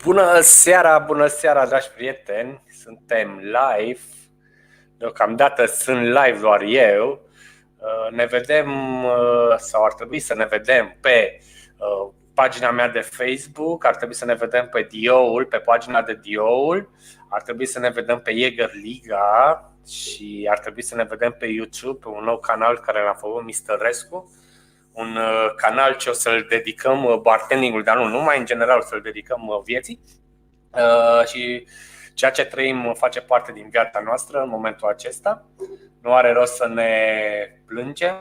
Bună seara, dragi prieteni! Suntem live. Deocamdată sunt live doar eu. Ne vedem, sau ar trebui să ne vedem pe pagina mea de Facebook, ar trebui să ne vedem pe Dio-ul, pe pagina de Dio-ul, ar trebui să ne vedem pe Jagerliga și ar trebui să ne vedem pe YouTube, pe un nou canal care l-a făcut Misterescu. Un canal ce o să-l dedicăm bartending-ul, dar nu numai, în general o să-l dedicăm vieții. Și ceea ce trăim face parte din viața noastră în momentul acesta. Nu are rost să ne plângem,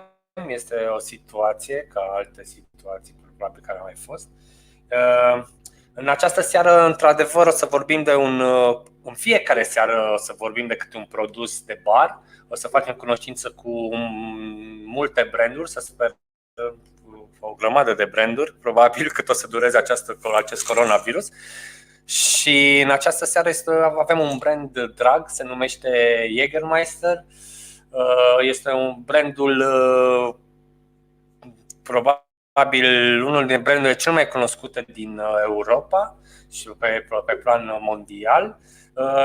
este o situație ca alte situații probabil care au mai fost. În această seară, într-adevăr, o să vorbim de în fiecare seară o să vorbim de câte un produs de bar. O să facem cunoștință cu multe branduri, să sper o grămadă de branduri, probabil cât o să dureze acest coronavirus. Și în această seară avem un brand drag, se numește Jagermeister. Este un brandul, probabil unul din brandurile cel mai cunoscute din Europa și pe plan mondial.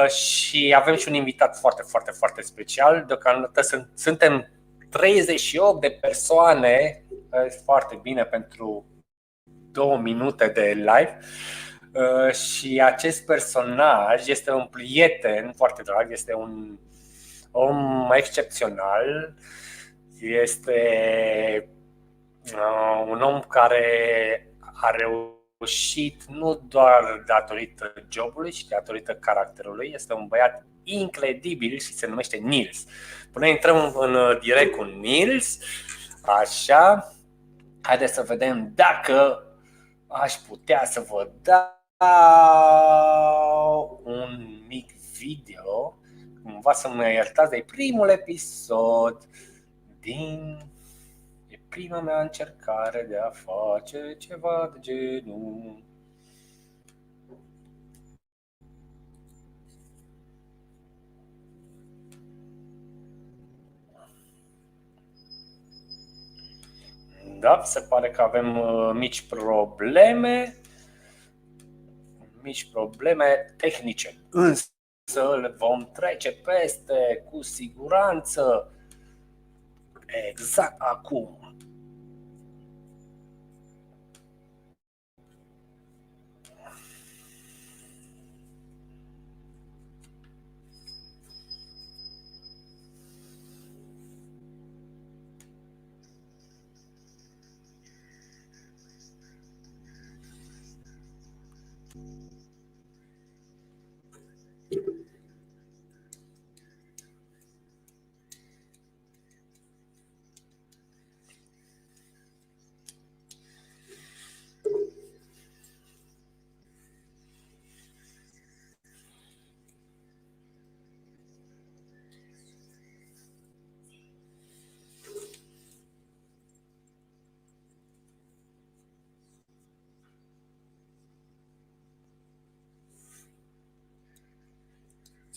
Și avem și un invitat foarte special. Deocamdată suntem 38 de persoane, foarte bine pentru 2 minute de live. Și acest personaj este un prieten foarte drag, este un om excepțional, este un om care a reușit nu doar datorită jobului, ci datorită caracterului. Este un băiat incredibil și se numește Nils. Până intrăm în direct cu Nils, așa, haideți să vedem dacă aș putea să vă dau un mic video, cumva să mă iertați, de primul episod e prima mea încercare de a face ceva de genul. Da, se pare că avem mici probleme tehnice, însă le vom trece peste cu siguranță exact acum.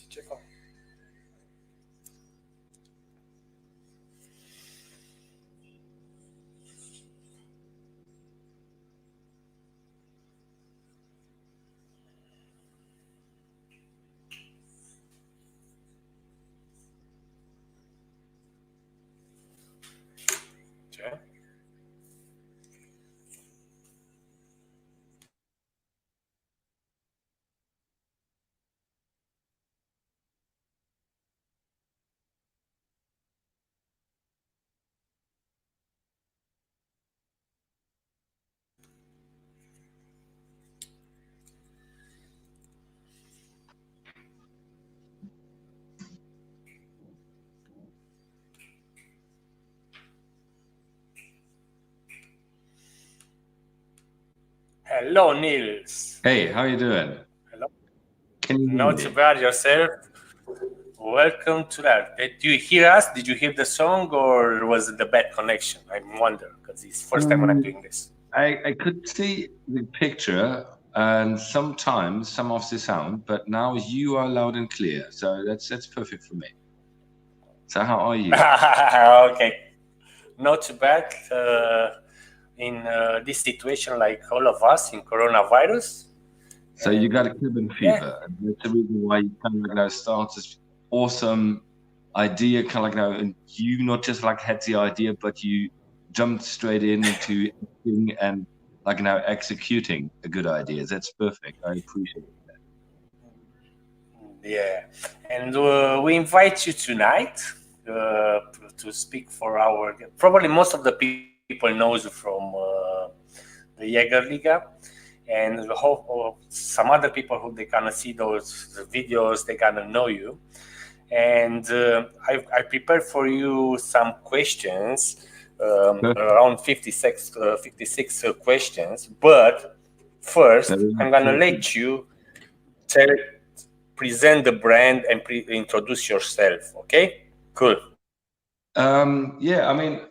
Ce fac? Ce? Hello, Nils. Hey, how are you doing? Hello. Can you hear Not me? too bad, yourself. Welcome to that. Did you hear us? Did you hear the song, or was it the bad connection? I wonder, because it's the first time when I'm doing this. I could see the picture and sometimes some of the sound, but now you are loud and clear, so that's perfect for me. So how are you? Okay, not too bad. In this situation, like all of us in coronavirus, So you got a cabin Yeah, fever, and that's the reason why you kind of start this awesome idea, kind of and you not just had the idea, but you jumped straight into acting and executing a good idea. That's perfect. I appreciate it. yeah. And we invite you tonight to speak for our. Probably most of the people knows you from the Jagerliga, and hope some other people who they gonna see those videos, they gonna know you. And I prepared for you some questions, Perfect. around 56 questions. But first, Very I'm gonna important. let you tell, present the brand and introduce yourself. Okay? Cool. Yeah, I mean,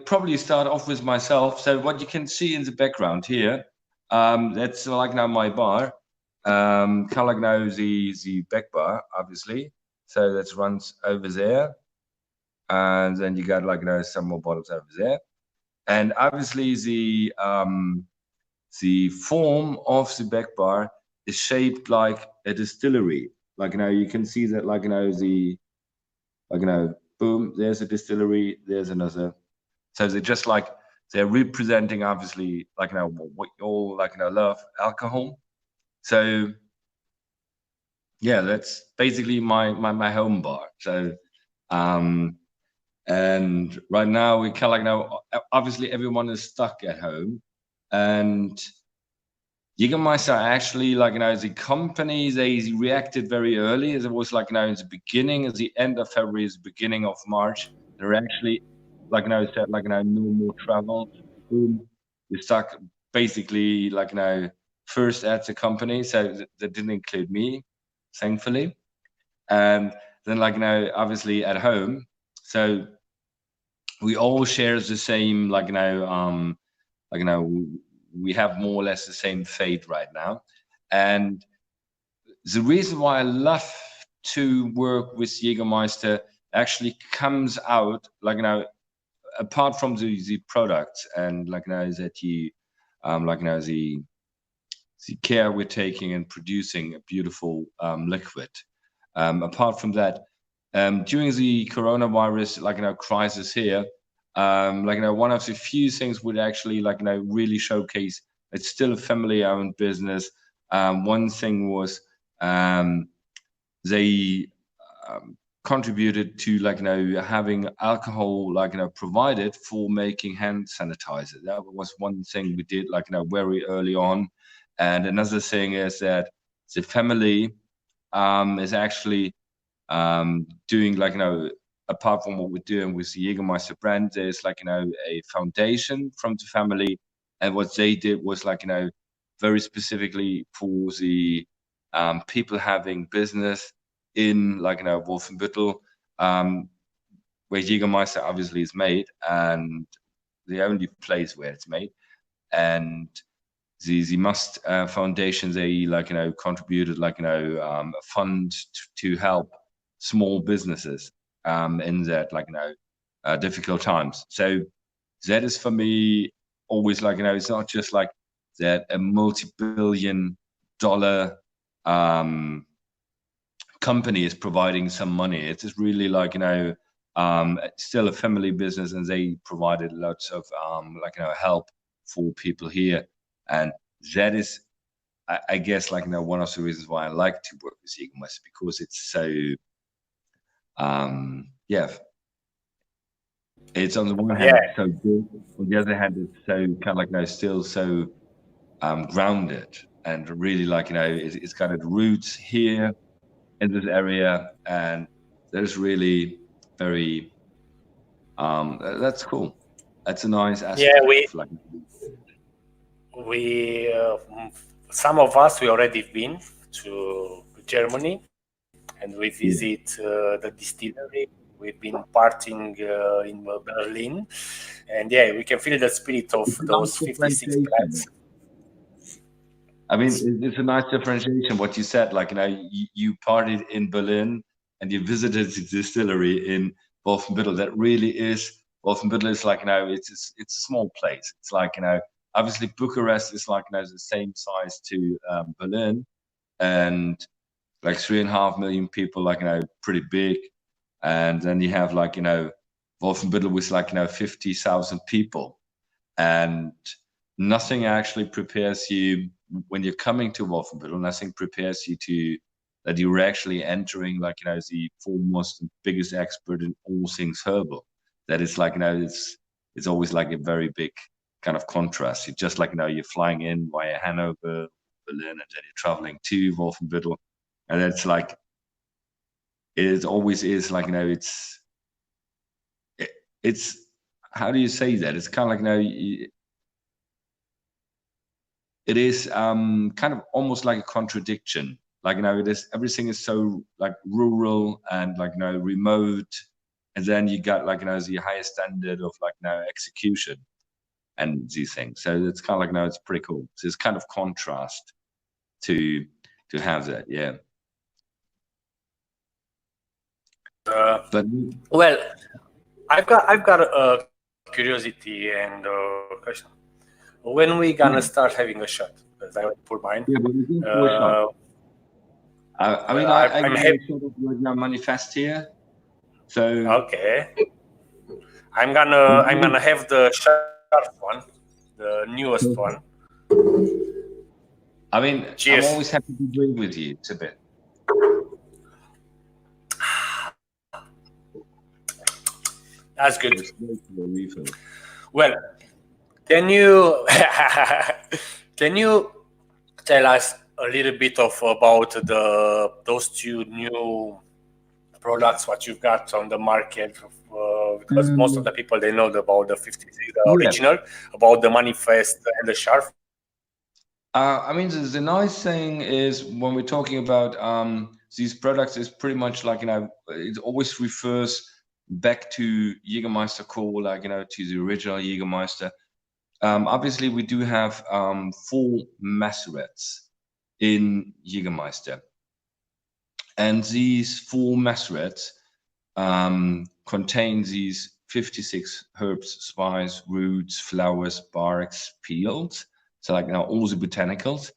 probably start off with myself. So what you can see in the background here, that's now my bar. Kind of now the back bar, obviously. So that runs over there, and then you got some more bottles over there, and obviously the form of the back bar is shaped like a distillery. You can see that boom, there's a distillery, there's another. So they're just they're representing obviously what you all love, alcohol. So yeah, that's basically my home bar. So and right now we kind of obviously everyone is stuck at home, and Jagermeister actually the company, they reacted very early. It was in the beginning, at the end of February, the beginning of March. They're actually said no more travel. Boom, you stuck basically first at the company, so that didn't include me, thankfully. And then obviously at home, so we all share the same we have more or less the same fate right now. And the reason why I love to work with Jagermeister actually comes out apart from the products and that you the care we're taking in producing a beautiful liquid. Apart from that, during the coronavirus crisis here, one of the few things would actually really showcase it's still a family-owned business. One thing was they contributed to having alcohol provided for making hand sanitizer. That was one thing we did very early on. And another thing is that the family is actually doing apart from what we're doing with the Jagermeister brand, there's a foundation from the family, and what they did was very specifically for the people having business in Wolfenbüttel, where Jagermeister obviously is made, and the only place where it's made. And the Must Foundation, they contributed a fund to help small businesses in that difficult times. So that is for me always it's not just that a multi-billion-dollar company is providing some money. It is really still a family business, and they provided lots of help for people here. And that is, I guess, one of the reasons why I like to work with Jagermeister, because it's so, yeah, it's on the one hand so good, on the other hand it's so kind of still so grounded, and really it's got its roots here in this area, and that is really very that's cool. That's a nice aspect. Yeah, of we some of us we already been to Germany, and we visit the distillery. We've been partying in Berlin, and yeah, we can feel the spirit of those 56 plants. I mean, it's a nice differentiation. What you said, you partied in Berlin and you visited the distillery in Wolfenbüttel. That really is Wolfenbüttel is it's a small place. It's obviously Bucharest is like, you know, the same size to Berlin, and like 3.5 million people, like, you know, pretty big. And then you have like, you know, Wolfenbüttel with like, you know, 50,000 people, and nothing actually prepares you when you're coming to Wolfenbüttel. Nothing prepares you to that you're actually entering like, you know, the foremost and biggest expert in all things herbal. That is like, you know, it's always like a very big kind of contrast. You just like, you know, you're flying in via Hanover, Berlin, and then you're traveling to Wolfenbüttel, and it's like it always is like, you know, it's how do you say that? It's kind of like, you know, it is kind of almost like a contradiction. Like, you know, it is, everything is so like rural and like, you know, remote, and then you got like, you know, the highest standard of like, you know, execution and these things. So it's kind of like, you know, it's pretty cool. So it's kind of contrast to have that, yeah. But well, I've got a curiosity and a question. When we gonna start having a shot? Because I went for mine. yeah, but we can push on. I mean, I I'm got happy. a sort of like my manifest here. So Okay. I'm gonna have the sharp one, the newest one. I mean, Cheers. I'm always happy to drink with you. It's a bit. That's good. Refill. Well, can you can you tell us a little bit about those two new products what you've got on the market? Because most of the people, they know about the 56, the original, about the manifest and the sharp. I mean, the nice thing is when we're talking about these products, is pretty much like, you know, it always refers back to Jagermeister core, like, you know, to the original Jagermeister. Obviously, we do have 4 macerates in Jagermeister, and these 4 macerates contain these 56 herbs, spices, roots, flowers, barks, peels. So like, you know, all the botanicals,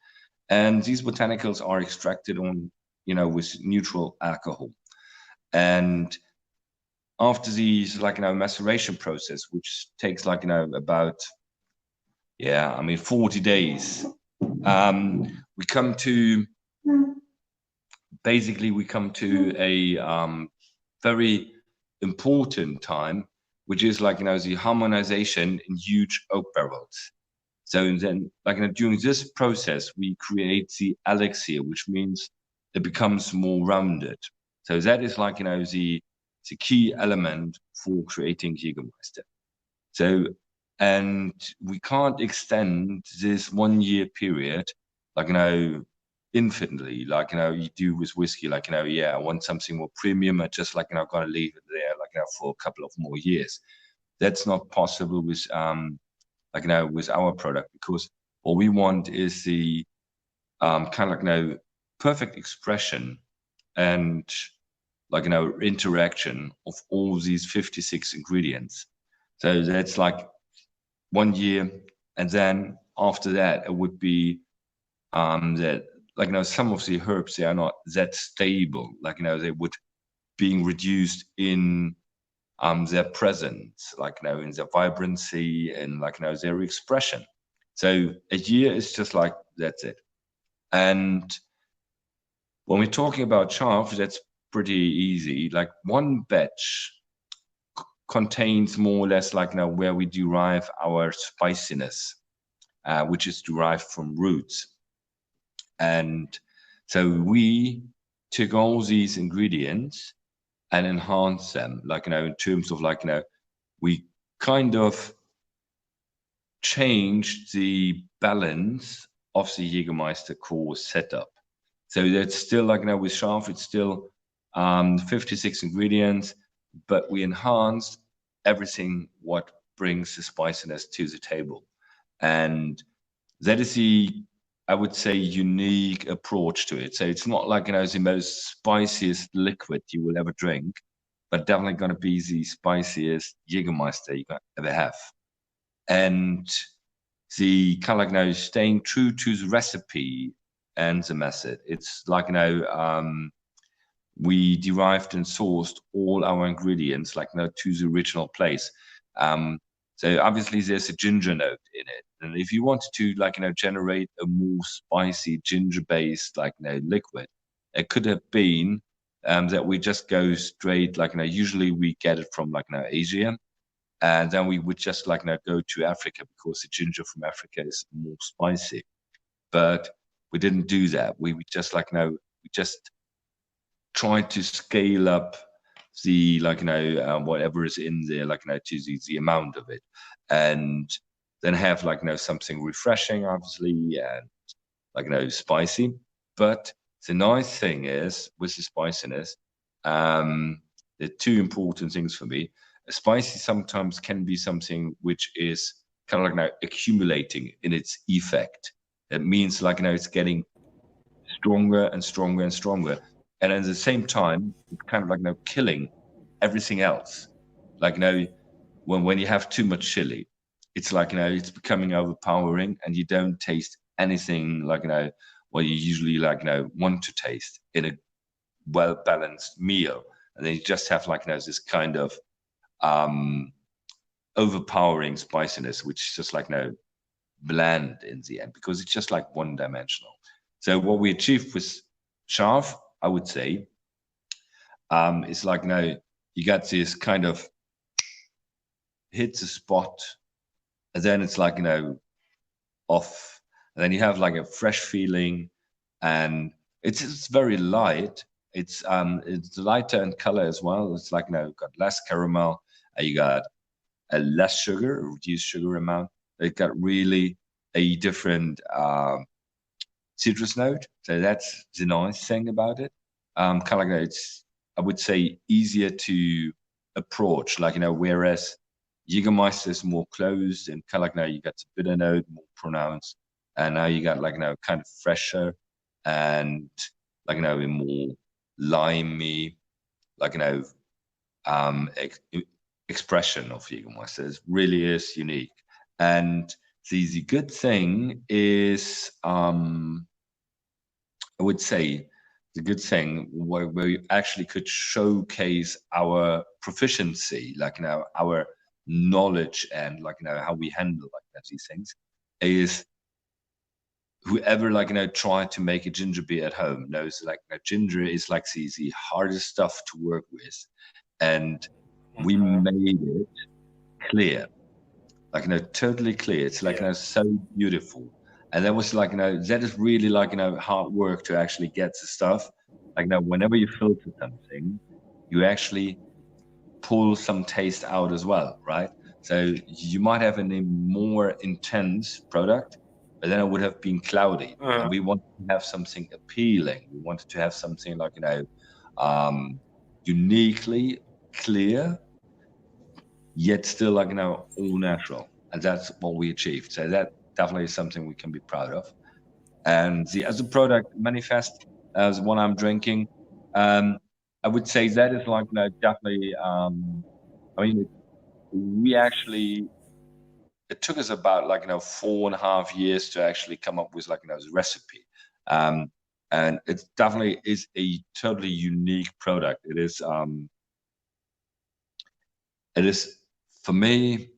and these botanicals are extracted on, you know, with neutral alcohol. And after these, like, you know, maceration process, which takes like, you know, about, yeah, I mean, 40 days, we come to, basically we come to a very important time, which is like, you know, the harmonization in huge oak barrels. So then, like, you know, during this process, we create the elixir, which means it becomes more rounded. So that is like, you know, the key element for creating Jägermeister. So, and we can't extend this 1 year period, like, you know, infinitely, like, you know, you do with whiskey, like, you know, yeah, I want something more premium. I just like, you know, gonna leave it there, like, you know, for a couple of more years. That's not possible with, like, you know, with our product, because what we want is the kind of like, you know, perfect expression and like, you know, interaction of all these 56 ingredients. So that's like 1 year, and then after that it would be that, like, you know, some of the herbs, they are not that stable, like, you know, they would being reduced in their presence, like, you know, in their vibrancy and like, you know, their expression. So a year is just like, that's it. And when we're talking about chaff, that's pretty easy. Like, one batch contains more or less, like, you know, where we derive our spiciness, which is derived from roots. And so we took all these ingredients and enhance them, like, you know, in terms of like, you know, we kind of changed the balance of the Jägermeister core setup. So that's still like, you know, with Scharf, it's still 56 ingredients, but we enhanced everything what brings the spiciness to the table. And that is the, I would say, unique approach to it. So it's not like, you know, the most spiciest liquid you will ever drink, but definitely going to be the spiciest Jägermeister you can ever have. And the kind of like, you know, staying true to the recipe and the method. It's like, you know, we derived and sourced all our ingredients like, you know, to the original place. So obviously there's a ginger note in it. And if you wanted to, like, you know, generate a more spicy ginger-based, like, you know, liquid, it could have been that we just go straight, like, you know, usually we get it from, like, you know, Asia. And then we would just, like, you know, go to Africa because the ginger from Africa is more spicy. But we didn't do that. We just, like, you know, we just tried to scale up the, like, you know, whatever is in there, like, you know, to the amount of it, and then have, like, you know, something refreshing, obviously, and, like, you know, spicy. But the nice thing is with the spiciness, there are two important things for me. Spicy sometimes can be something which is kind of like now accumulating in its effect. It means, like, you know, it's getting stronger and stronger and stronger. And at the same time, it's kind of like, you know, killing everything else. Like, you know, when you have too much chili, it's like, you know, it's becoming overpowering and you don't taste anything, like, you know, what you usually, like, you know, want to taste in a well-balanced meal. And then you just have, like, you know, this kind of overpowering spiciness, which is just like, you know, bland in the end, because it's just like one-dimensional. So what we achieved with Sharp, I would say, is like, you know, you got this kind of hits a spot, and then it's like, you know, off, and then you have like a fresh feeling, and it's very light. It's lighter in color as well. It's like, you know, got less caramel, you got a less sugar, a reduced sugar amount. It got really a different citrus note. So that's the nice thing about it. Kind of like it's, I would say, easier to approach. Like, you know, whereas Jagermeister is more closed and kind of like now you got the bitter note more pronounced, and now you got, like, you know, kind of fresher and, like, you know, a more limey, like, you know, expression of Jagermeister. It really is unique. And the good thing is, I would say the good thing where we actually could showcase our proficiency, like, you know, our knowledge and, like, you know, how we handle, like, that, these things, is whoever, like, you know, tried to make a ginger beer at home knows, like, ginger is like the hardest stuff to work with. And we made it clear, like, you know, totally clear. It's like, you know, so beautiful. And that was like, you know, that is really like, you know, hard work to actually get the stuff. Like, now, whenever you filter something, you actually pull some taste out as well, right? So you might have a more intense product, but then it would have been cloudy. And we wanted to have something appealing. We wanted to have something like, you know, uniquely clear, yet still, like, you know, all natural. And that's what we achieved. So that definitely is something we can be proud of. And the other product, Manifest, the one I'm drinking, I would say that is like, you know, definitely, I mean, we actually, it took us about, like, you know, 4.5 years to actually come up with, like, you know, the recipe. And it definitely is a totally unique product. It is for me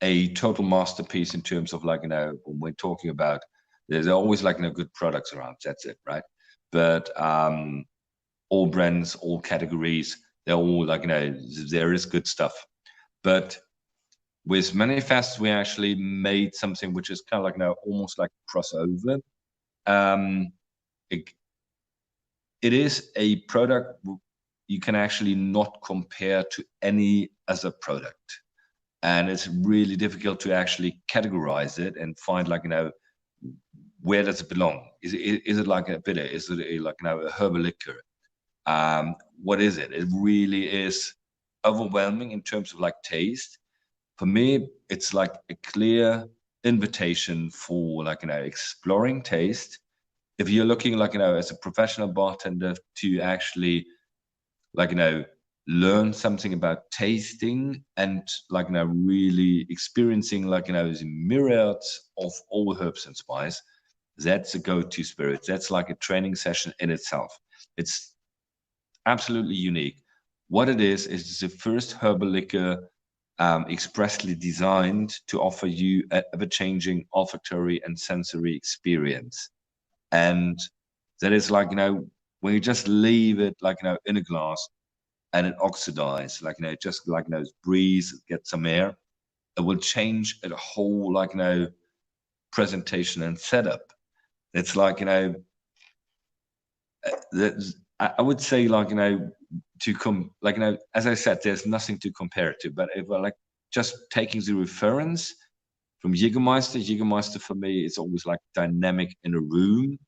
a total masterpiece in terms of, like, you know, when we're talking about, there's always, like, you know, good products around. That's it, right? But all brands, all categories, they're all, like, you know, there is good stuff. But with Manifest, we actually made something which is kind of like, you know, almost like crossover. It is a product you can actually not compare to any other product. And it's really difficult to actually categorize it and find, like, you know, where does it belong? Is it like a bitter? Is it like, you know, a herbal liquor? What is it? It really is overwhelming in terms of, like, taste. For me, it's like a clear invitation for, like, you know, exploring taste. If you're looking, like, you know, as a professional bartender to actually, like, you know, learn something about tasting and like really experiencing the myriads of all herbs and spice, that's a go-to spirit. That's like a training session in itself. It's absolutely unique. What it is it's the first herbal liquor expressly designed to offer you an ever-changing olfactory and sensory experience. And that is when you just leave it in a glass and it oxidizes, just breathe, get some air, it will change a whole presentation and setup. It's I would say to come as I said, there's nothing to compare it to. But if just taking the reference from Jagermeister for me is always dynamic in a room.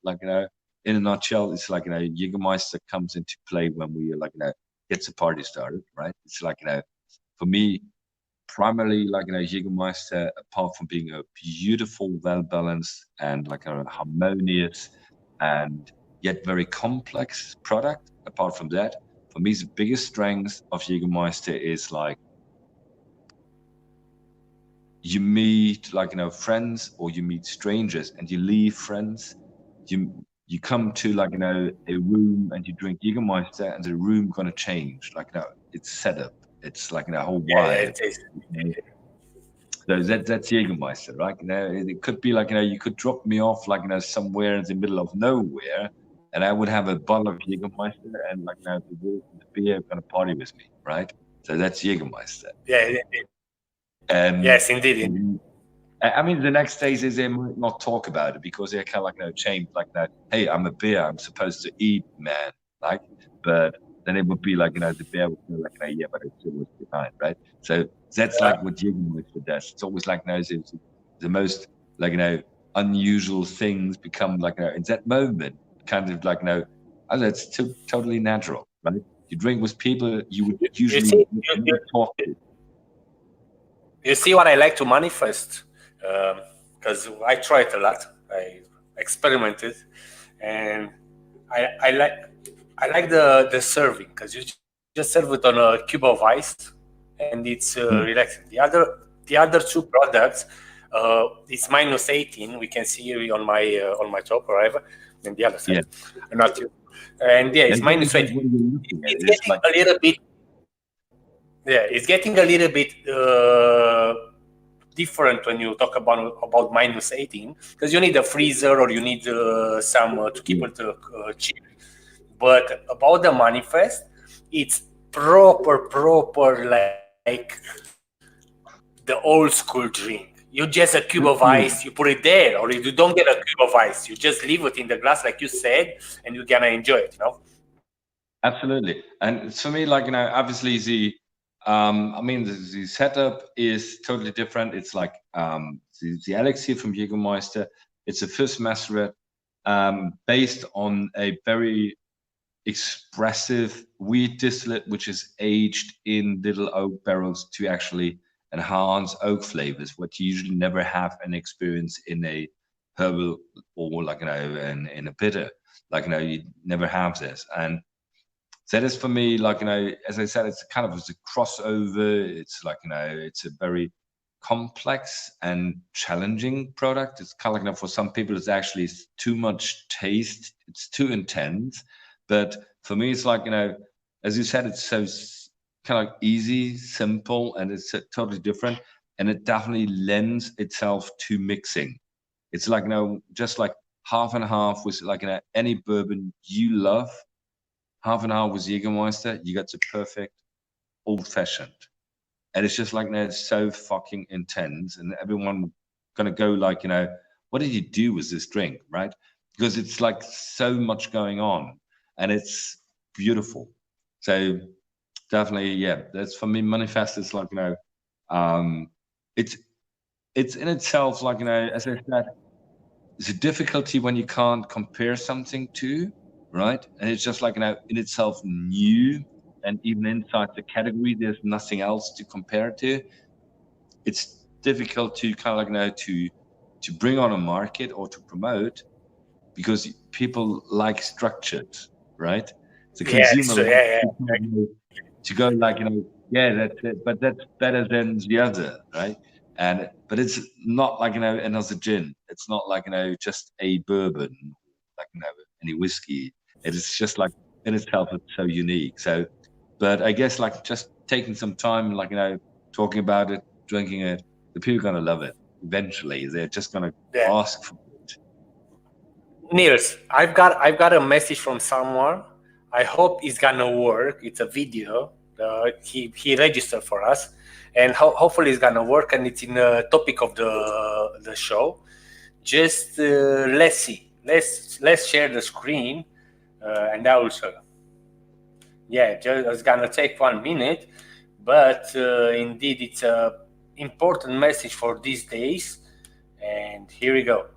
In a nutshell, it's Jagermeister comes into play when we gets the party started, right? It's for me primarily Jagermeister, apart from being a beautiful, well balanced and a harmonious and yet very complex product. Apart from that, for me, the biggest strength of Jagermeister is you meet friends, or you meet strangers, and you leave friends. You come to a room and you drink Jägermeister, and the room gonna change. It's set up. It's a whole vibe. So that's Jägermeister, right? It could be you could drop me off somewhere in the middle of nowhere, and I would have a bottle of Jägermeister, and the beer gonna party with me, right? So that's Jägermeister. Yeah. And yes, indeed. I mean, the next days is they might not talk about it because they're kind of change hey, I'm a beer, I'm supposed to eat, man. But then it would be the bear would be yeah, but it's always behind, right? So that's what Jägermeister does. It's always the most unusual things become in that moment kind of oh, that's totally natural, right? You drink with people you would usually not talk to. You see what I like to manifest, because I tried a lot. I experimented, and I like the serving, because you just serve it on a cube of ice, and it's relaxing. The other two products, it's -18. We can see on my top, or whatever, and the other side, not you. And yeah, it's -18. It's getting a little bit. Yeah, it's getting a little bit different when you talk about -18, because you need a freezer, or you need some to keep it cheap. But about the manifest, it's proper like the old school drink. You just a cube of ice, you put it there, or you don't get a cube of ice, you just leave it in the glass, like you said, and you're gonna enjoy it. Absolutely. And for me, obviously I mean, the setup is totally different. It's the elixir from Jägermeister. It's a first macerate based on a very expressive wheat distillate, which is aged in little oak barrels to actually enhance oak flavors, what you usually never have an experience in a herbal or in a bitter. You never have this. And that is for me, as I said, it's kind of a crossover. It's it's a very complex and challenging product. It's kind of for some people, it's actually too much taste. It's too intense. But for me, it's as you said, it's so kind of easy, simple, and it's totally different. And it definitely lends itself to mixing. It's just half and half with any bourbon you love. Half an hour with Jägermeister, you got the perfect old-fashioned. And it's just it's so fucking intense, and everyone gonna go what did you do with this drink, right? Because it's so much going on, and it's beautiful. So definitely, yeah, that's for me. Manifest is it's in itself as I said, it's a difficulty when you can't compare something to. Right, and it's just in itself new, and even inside the category, there's nothing else to compare to. It's difficult to kind of to bring on a market or to promote, because people like structures, right? The consumer to go like, yeah, that's it, but that's better than the other, right? And but it's not like, another gin. It's not like, just a bourbon, like, any whiskey. It is just like in itself, it's so unique. So, but I guess like just taking some time, like, talking about it, drinking it, the people are gonna love it. Eventually, they're just gonna Yeah. ask for it. Niels, I've got a message from someone. I hope it's gonna work. It's a video. He registered for us, and hopefully it's gonna work. And it's in the topic of the show. Just let's see. Let's share the screen, and I will show. Yeah, just it's gonna take 1 minute, but indeed it's a important message for these days. And here we go.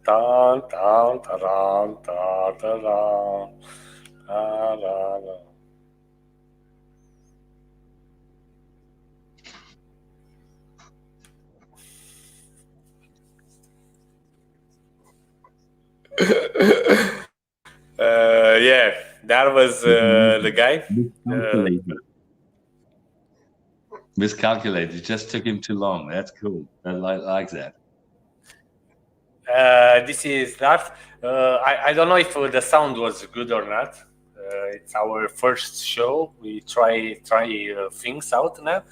Dun, dun, dun, dun, dun, dun, dun. Dun, dun, dun. Yeah, that was the guy. Miscalculated. Miscalculated. It just took him too long. That's cool. I like that. This is that. I don't know if the sound was good or not. It's our first show. We try things out now,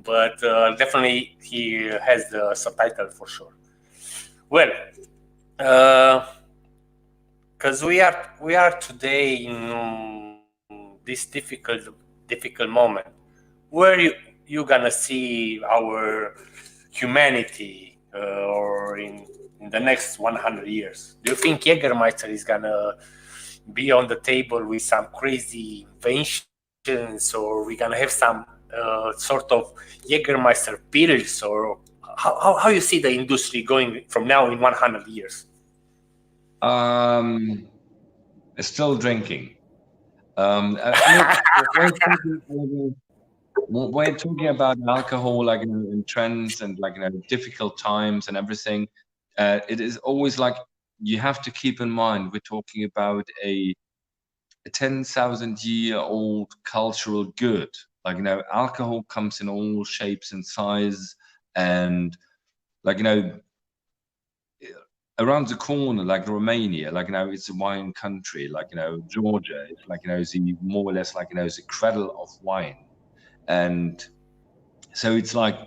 but definitely he has the subtitle for sure. Well, because we are today in this difficult moment where you gonna see our humanity or in the next 100 years. Do you think Jagermeister is gonna be on the table with some crazy inventions, or we gonna have some sort of Jagermeister pills, or how you see the industry going from now in 100 years? Still drinking. I mean, when talking about alcohol, like, in trends and like, difficult times and everything, it is always like you have to keep in mind we're talking about a 10,000-year-old cultural good. Like, alcohol comes in all shapes and sizes, and like, around the corner, like Romania, like, it's a wine country. Like, Georgia, it's like, the more or less like, the cradle of wine. And so it's like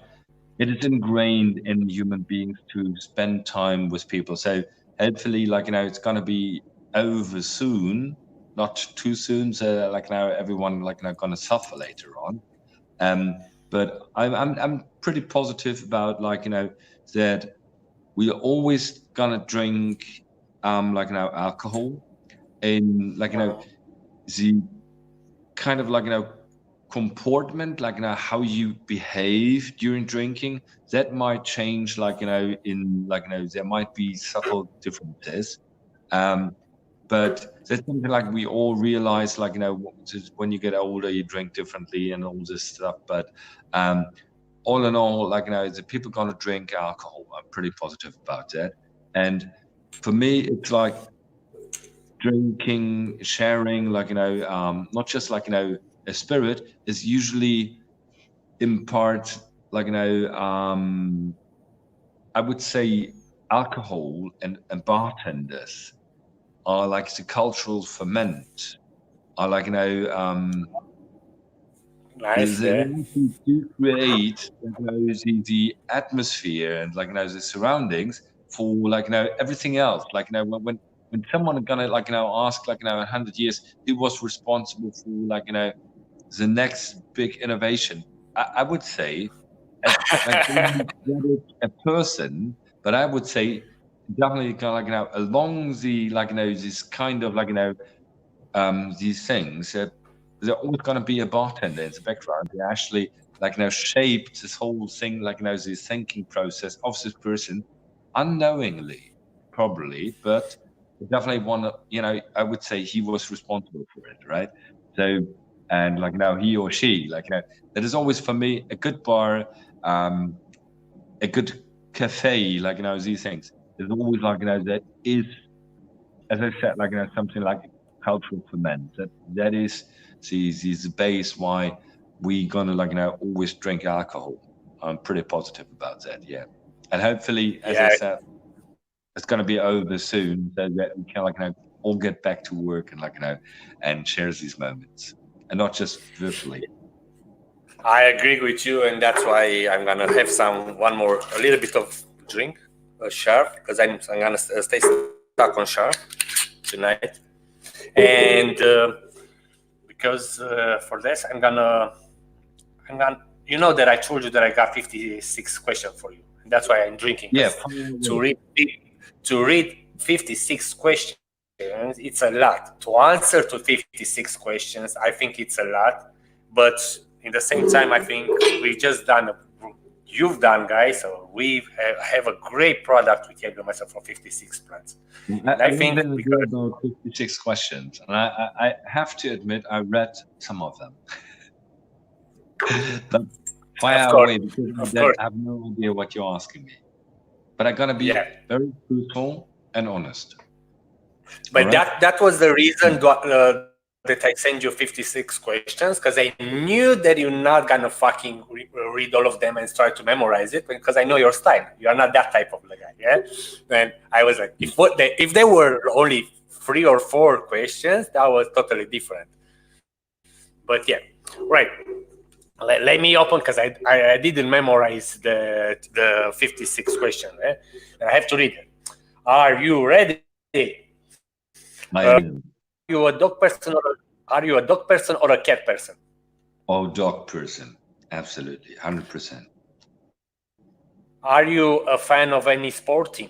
it is ingrained in human beings to spend time with people. So hopefully, like, it's gonna be over soon, not too soon. So like, everyone, like, gonna suffer later on. But I'm pretty positive about, like, that we're always gonna drink like, alcohol in, like, the kind of like, comportment, like, how you behave during drinking, that might change, like, in like, there might be subtle differences. But that's something like we all realize, like, when you get older, you drink differently and all this stuff. But all in all, like, the people gonna drink alcohol. I'm pretty positive about that. And for me, it's like drinking, sharing, like, not just like, a spirit is usually in part, like, I would say alcohol and bartenders are like the cultural ferment, are like, Nice, they yeah. actually do create, like, the atmosphere and, like, the surroundings for, like, everything else. Like, when someone gonna, like, ask, like, in 100 years who was responsible for, like, the next big innovation, I would say, like, a person, but I would say definitely kind of, like, along the, like, this kind of, like, these things, there's always gonna be a bartender in the background. They actually, like, shaped this whole thing, like, the thinking process of this person. unknowingly, probably, but definitely one, you know, I would say he was responsible for it, right? So, and like, you know, he or she, like, you know, that is always for me a good bar, a good cafe, like, you know, these things. There's always like, you know, that is, as I said, like, you know, something like cultural ferment. That is the base why we gonna, like, you know, always drink alcohol. I'm pretty positive about that, yeah. And hopefully, as I Yeah, said, it's gonna be over soon, so that we can, like, you know, all get back to work and, like, you know, and share these moments, and not just virtually. I agree with you, and that's why I'm gonna have a little bit of drink, a sharp, because I'm gonna stay stuck on sharp tonight, and because for this I'm gonna, you know that I told you that I got 56 questions for you, and that's why I'm drinking. Yeah, To read to read 56 questions, it's a lot. To answer to 56 questions, I think it's a lot, but in the same time, I think you've done, guys, so we have a great product with Jagermeister for 56 plants. And I think because about 56 questions, and I have to admit I read some of them, but of fire course, away because of course, I have no idea what you're asking me. But I'm gonna be yeah. very truthful and honest. All But right? that was the reason that I sent you 56 questions, because I knew that you're not gonna fucking read all of them and try to memorize it, because I know your style. You are not that type of the guy, yeah. And I was like, if they were only 3 or 4 questions, that was totally different. But yeah, right. Let me open, because I didn't memorize the 56 question. And I have to read it. Are you ready? I am. You a dog person are you a dog person or a cat person? Oh, dog person. Absolutely. 100%. Are you a fan of any sport team?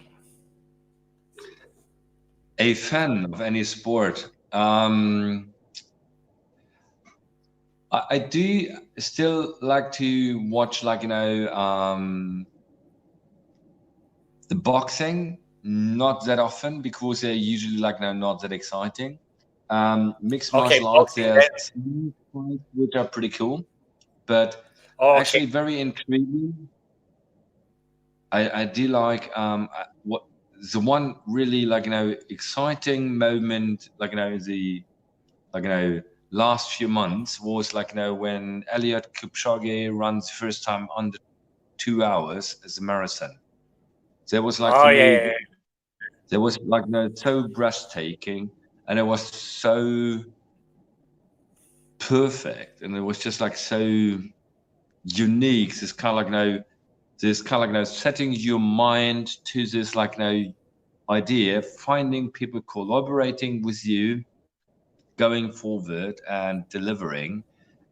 A fan of any sport. I do still like to watch, like, you know, the boxing, not that often because they're usually, like, you know, not that exciting. Mixed Okay, martial arts, boxing. there's some fights which are pretty cool, but Okay, actually very intriguing. I do like what the one really, like, you know, exciting moment, like, you know, the, like, you know, last few months was, like, you know, when Eliud Kipchoge runs first time under 2 hours as a marathon. There was, like, oh for yeah, me, yeah, yeah. there was, like, you know, so breathtaking, and it was so perfect, and it was just like so unique. This kind of, like, you know, this kind of, like, you know, setting your mind to this, like, you know, idea, finding people collaborating with you, going forward and delivering,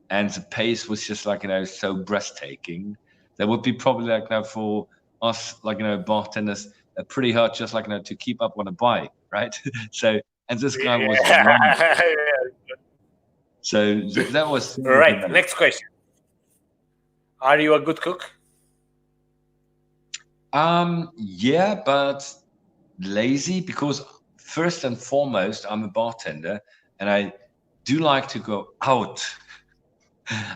and the pace was just, like, you know, so breathtaking. That would be probably, like, you know, for us, like, you know, bartenders, pretty hard, just, like, you know, to keep up on a bike, right? So, and this guy was running, Yeah. so that was so Right. unique. Next question. Are you a good cook? Yeah, but lazy because first and foremost, I'm a bartender and I do like to go out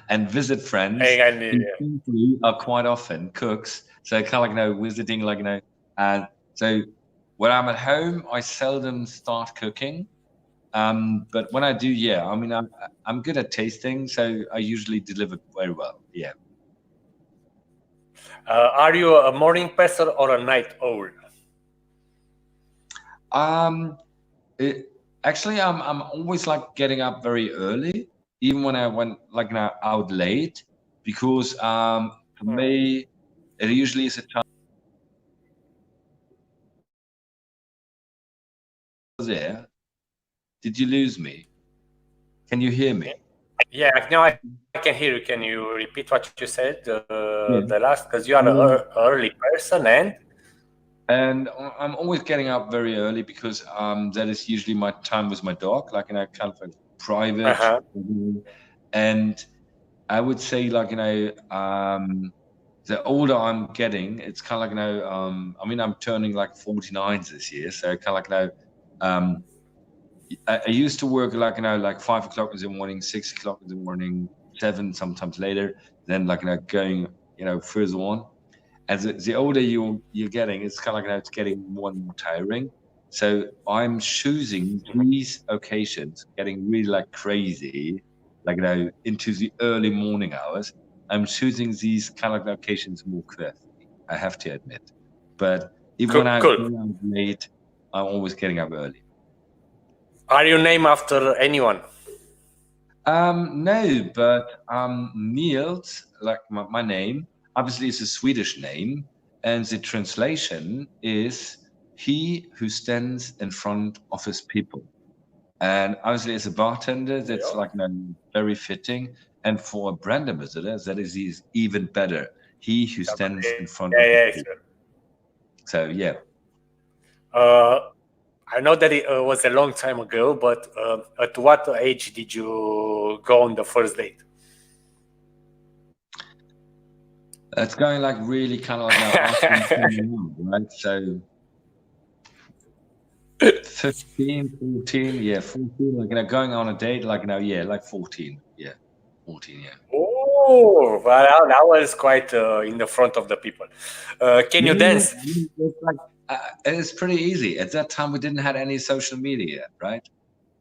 and visit friends I need, who simply are quite often cooks. So kind of, like, you know, visiting, like, you know, and so when I'm at home, I seldom start cooking. But when I do, yeah, I mean, I'm good at tasting, so I usually deliver very well. Yeah. are you a morning person or a night owl? Um, it, actually, I'm always like getting up very early, even when I went, like, you know, out late, because for me it usually is a time there. Did you lose me? Can you hear me? Yeah, now I can hear you. Can you repeat what you said Yeah. the last? Because you are Um, an early person, and and I'm always getting up very early because that is usually my time with my dog, like, you know, kind of a private. uh-huh. And I would say, like, you know, the older I'm getting, it's kind of like, I mean, I'm turning like 49 this year, so kind of like, I used to work like, like 5 o'clock in the morning, 6 o'clock in the morning, 7, sometimes later, then like, going, further on. As the older you're getting, it's kind of like, it's getting more and more tiring. So I'm choosing these occasions, getting really like crazy, like, into the early morning hours. I'm choosing these kind of occasions more carefully, I have to admit. But even when Cool, I'm cool. going out late, I'm always getting up early. Are you named after anyone? No, but Niels, like my name, obviously is a Swedish name, and the translation is he who stands in front of his people. And obviously, as a bartender, that's like very fitting. And for a brand ambassador, that is even better. He who stands in front of his people. So yeah. I know that it was a long time ago, but at what age did you go on the first date? It's going like really kind of like asking, right? So 15, 14, yeah, 14, like, going on a date, like, yeah, like 14, yeah, 14, yeah. Oh, well, that was quite in the front of the people. Can you dance? I mean, it's pretty easy. At that time, we didn't have any social media, right?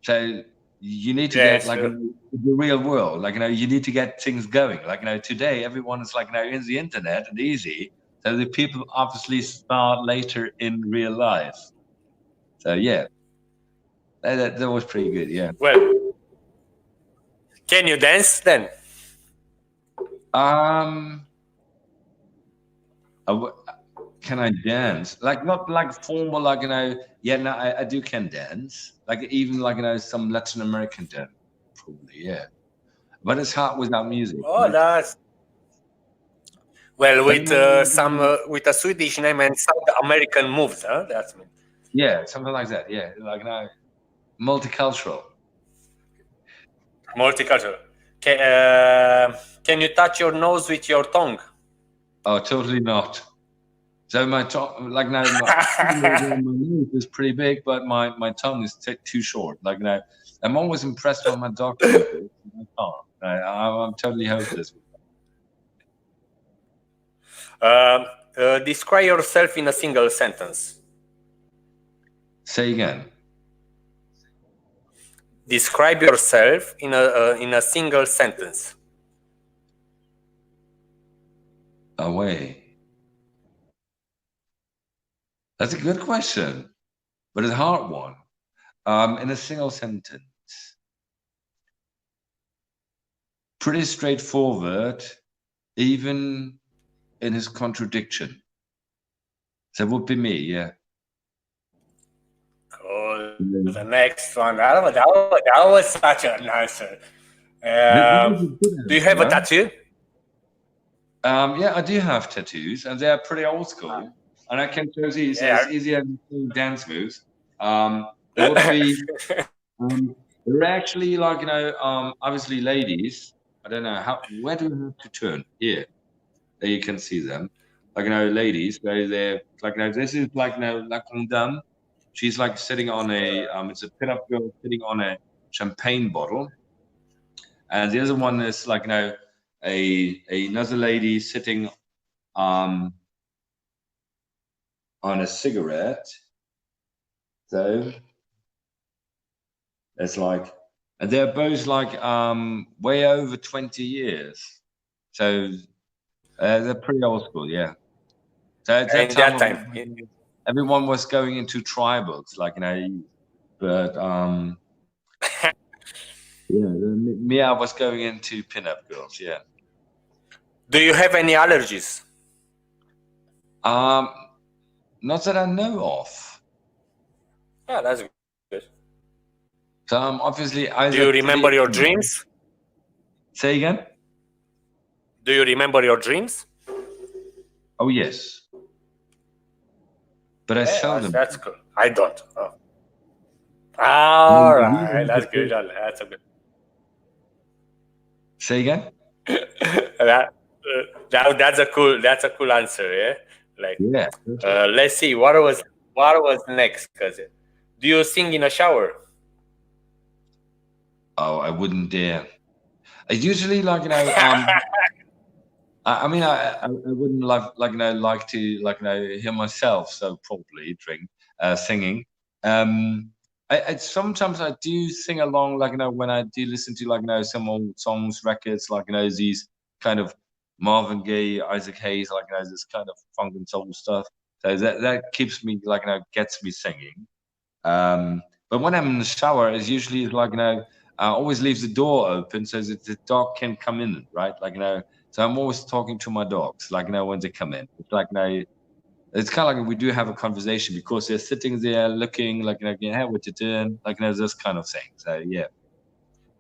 So you need to get like the real world, like, you need to get things going. Like, today, everyone is like, in the internet and easy. So the people obviously start later in real life. So yeah, that was pretty good, yeah. Well, can you dance then? Can I dance? Like, not like formal, like, yeah, no, I do can dance. Like, even like, some Latin American dance, probably, yeah. But it's hard without music, Oh, right? that's well But with some with a Swedish name and South American moves, huh? That's me. yeah, something like that, yeah. Like, multicultural. Multicultural. Can you touch your nose with your tongue? Oh, totally not. So my tongue, like, my nose is pretty big, but my tongue is too short. Like, I'm always impressed when my dog can do it. I can't. I'm totally hopeless. Describe yourself in a single sentence. Say again. Describe yourself in a single sentence. Away. That's a good question, but it's a hard one. In a single sentence. Pretty straightforward, even in his contradiction. That would be me, yeah. Cool. The next one. That was such an answer. Do you have a tattoo? Yeah, I do have tattoos, and they're pretty old school. And I can show these. It's easier than dance moves. It would be. They're actually like, obviously ladies. I don't know where do you have to turn? Here, there you can see them. Like, ladies. They're like, this is like, like on them. She's like sitting on a. It's a pin-up girl sitting on a champagne bottle, and the other one is like, another lady sitting on a cigarette. So it's like, and they're both like way over 20 years. So they're pretty old school, yeah. So at that time, everyone was going into tribals, like, but yeah, me, I was going into pinup girls, yeah. Do you have any allergies? Not that I know of. Yeah, that's good. So obviously, do you remember your dreams? Say again? Do you remember your dreams? Oh, yes. But I seldom. That's cool. I don't. Oh. All right, that's good. That's a good. Say again? That's a cool answer. Yeah, like Yeah. let's see what was next. Cause do you sing in a shower? Oh, I wouldn't dare. I usually I mean, I wouldn't like to hear myself so properly drink singing. Um, I sometimes I do sing along when I do listen to some old songs, records these kind of Marvin Gaye, Isaac Hayes this kind of funk and soul stuff. So that keeps me gets me singing. But when I'm in the shower, it's usually I always leave the door open so that the dog can come in, right? So I'm always talking to my dogs, when they come in. It's it's kind of like we do have a conversation because they're sitting there looking hey, what you doing? This kind of thing. So yeah,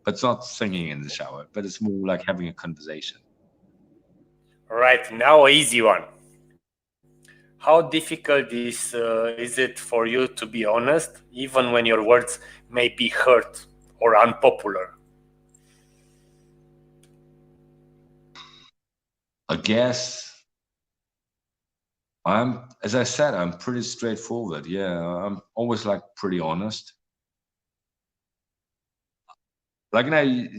but it's not singing in the shower, but it's more like having a conversation. Right now, an easy one. How difficult is it for you to be honest, even when your words may be hurt or unpopular? I guess as I said, I'm pretty straightforward. Yeah, I'm always pretty honest. I'm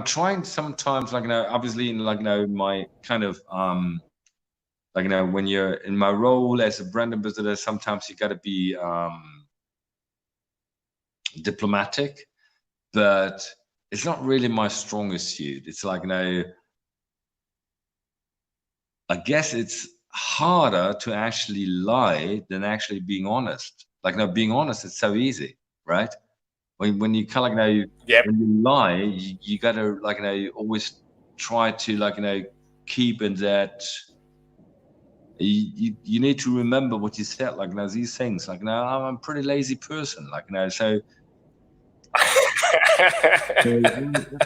trying sometimes, obviously in my kind of when you're in my role as a brand ambassador, sometimes you got to be diplomatic, but it's not really my strongest suit. It's I guess it's harder to actually lie than actually being honest. Being honest, it's so easy, right? When you kind of Yep. when you lie, you gotta always try to keep in that. You need to remember what you said. These things. I'm a pretty lazy person. I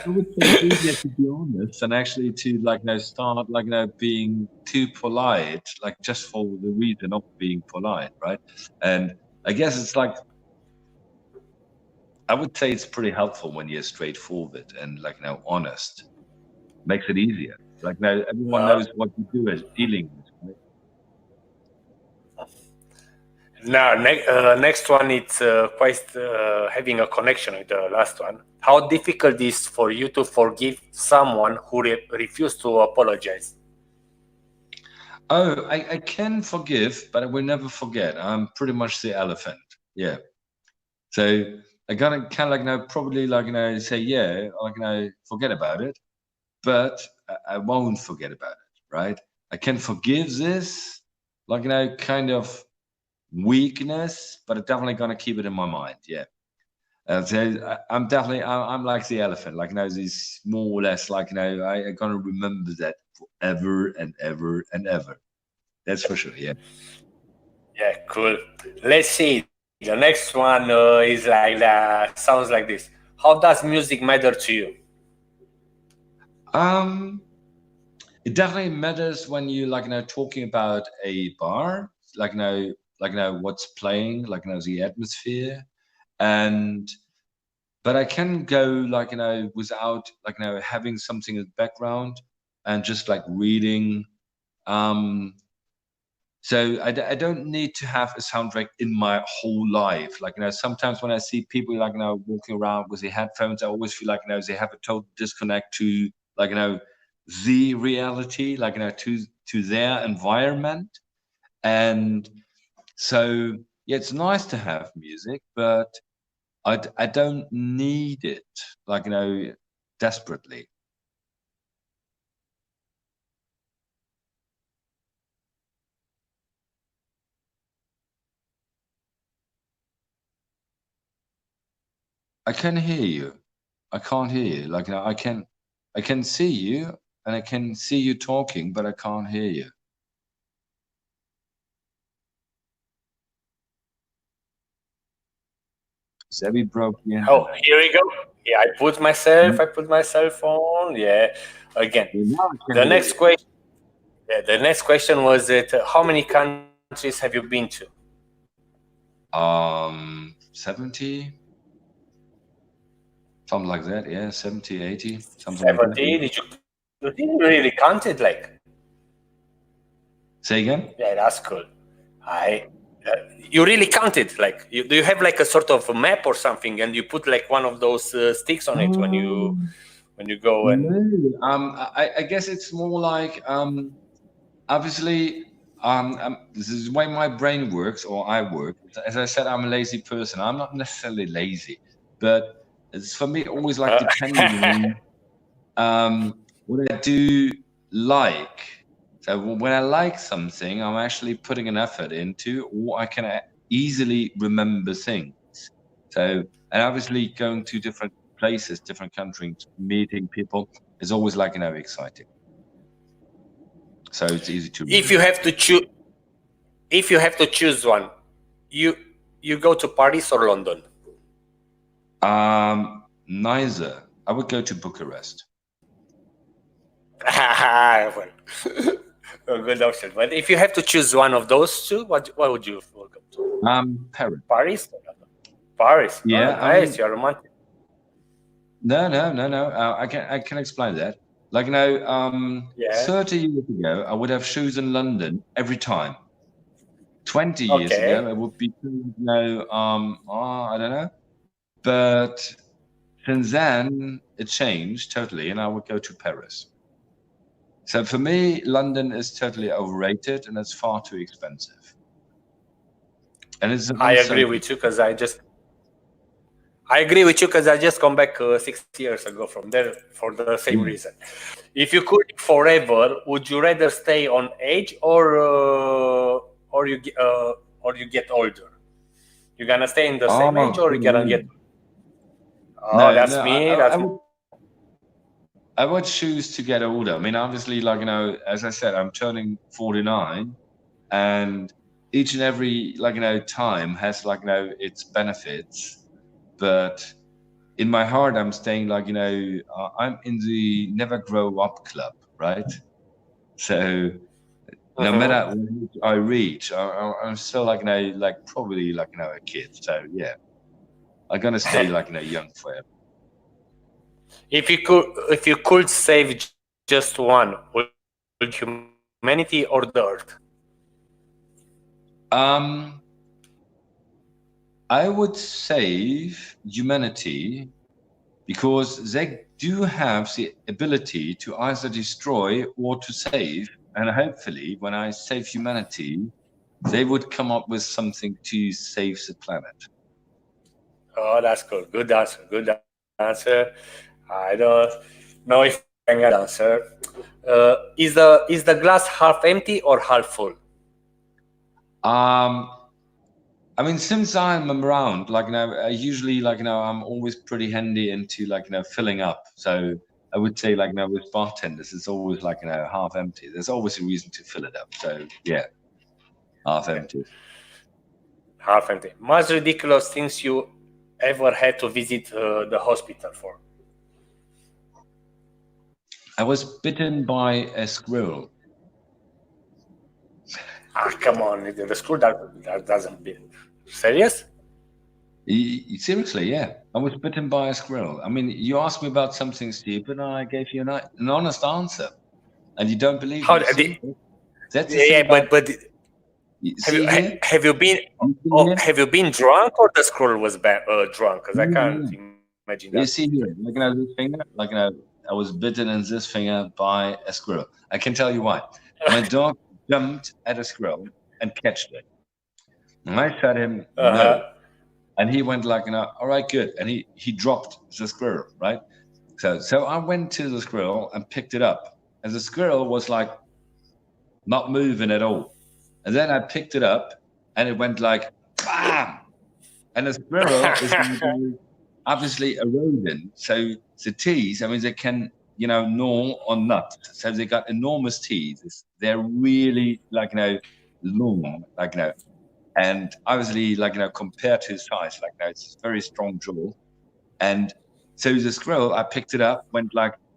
would say it's easier to be honest and actually to start being too polite, just for the reason of being polite, right? And I guess it's I would say it's pretty helpful when you're straightforward and honest. Makes it easier. Now everyone Uh, knows what you do as dealing with, right? Now, next one, it's quite having a connection with the last one. How difficult is for you to forgive someone who refused to apologize? Oh, I can forgive, but I will never forget. I'm pretty much the elephant. Yeah. So I gotta kind of probably say yeah, forget about it, but I won't forget about it, right? I can forgive this, kind of weakness, but I'm definitely gonna keep it in my mind. Yeah. So I'm definitely I'm like the elephant, this more or less I'm gonna remember that forever and ever and ever. That's for sure. Yeah. Yeah, cool. Let's see. The next one is like that. Sounds like this. How does music matter to you? Um, it definitely matters when you talking about a bar, what's playing, the atmosphere, and but I can go without having something in the background and just reading. Um, So I don't need to have a soundtrack in my whole life. Sometimes when I see people walking around with the headphones, I always feel they have a total disconnect to the reality, to their environment. And so yeah, it's nice to have music, but I don't need it desperately. I can hear you. I can't hear you. I can see you and I can see you talking, but I can't hear you. Sebi broke the Oh, internet. here we go. Yeah, Yeah. I put myself on. Yeah, again. Well, now I can The hear next you. question. Yeah, the next question was that how many countries have you been to? 70, something like that. Yeah, 70, 80, something like that. 70. Yeah. Did you You didn't really count it, like. Say again? Yeah, that's cool. You really count it, like. Do you have like a sort of a map or something, and you put like one of those sticks on it when you go and? No. I guess it's more like obviously this is the way my brain works, or I work. As I said, I'm a lazy person. I'm not necessarily lazy, but it's for me always like depending on what I do like. So when I like something, I'm actually putting an effort into, or I can easily remember things. So, and obviously going to different places, different countries, meeting people is always like, exciting. So it's easy to remember. If you have to choose one, you go to Paris or London? Neither. I would go to Bucharest. Well, a good option. But if you have to choose one of those two, what would you go to? Paris. Paris? Paris. Yeah, oh, nice. You're romantic. No. I can explain that. Like 30 years ago, I would have chosen London every time. 20 years ago, it would be I don't know. But since then, it changed totally, and I would go to Paris. So for me, London is totally overrated, and it's far too expensive. And it's. I agree with you because I just come back 6 years ago from there for the same reason. If you could forever, would you rather stay on age or you get older? You're gonna stay in the same age, or you're gonna get? Oh, that's me. I would choose to get older. I mean, obviously, as I said, I'm turning 49, and each and every time has its benefits. But in my heart, I'm staying I'm in the never grow up club, right? So no matter what I reach, I'm still probably a kid. So yeah, I'm gonna stay young forever. If you could save just one, would humanity or the Earth? I would save humanity because they do have the ability to either destroy or to save. And hopefully, when I save humanity, they would come up with something to save the planet. Oh, that's cool. Good answer. I don't know if I can answer. Is the glass half empty or half full? I mean, since I'm around, I usually I'm always pretty handy into filling up. So I would say with bartenders, it's always half empty. There's always a reason to fill it up. So yeah, half empty. Half empty. Most ridiculous things you ever had to visit the hospital for? I was bitten by a squirrel. Come on, the squirrel that doesn't bite. Serious? Seriously, yeah. I was bitten by a squirrel. I mean, you asked me about something stupid, and I gave you an honest answer, and you don't believe me. That's but have you been drunk, or the squirrel was drunk? Because I can't imagine that. You see here, this finger, I was bitten in this finger by a squirrel. I can tell you why. My dog jumped at a squirrel and catched it. And I said him no. And he went all right, good. And he dropped the squirrel, right? So I went to the squirrel and picked it up. And the squirrel was not moving at all. And then I picked it up and it went bam! And the squirrel is obviously a rodent. So the teeth, I mean, they can, gnaw on nuts. So they got enormous teeth. They're really long, and obviously, compared to his size, it's a very strong jaw. And so the squirrel, I picked it up, went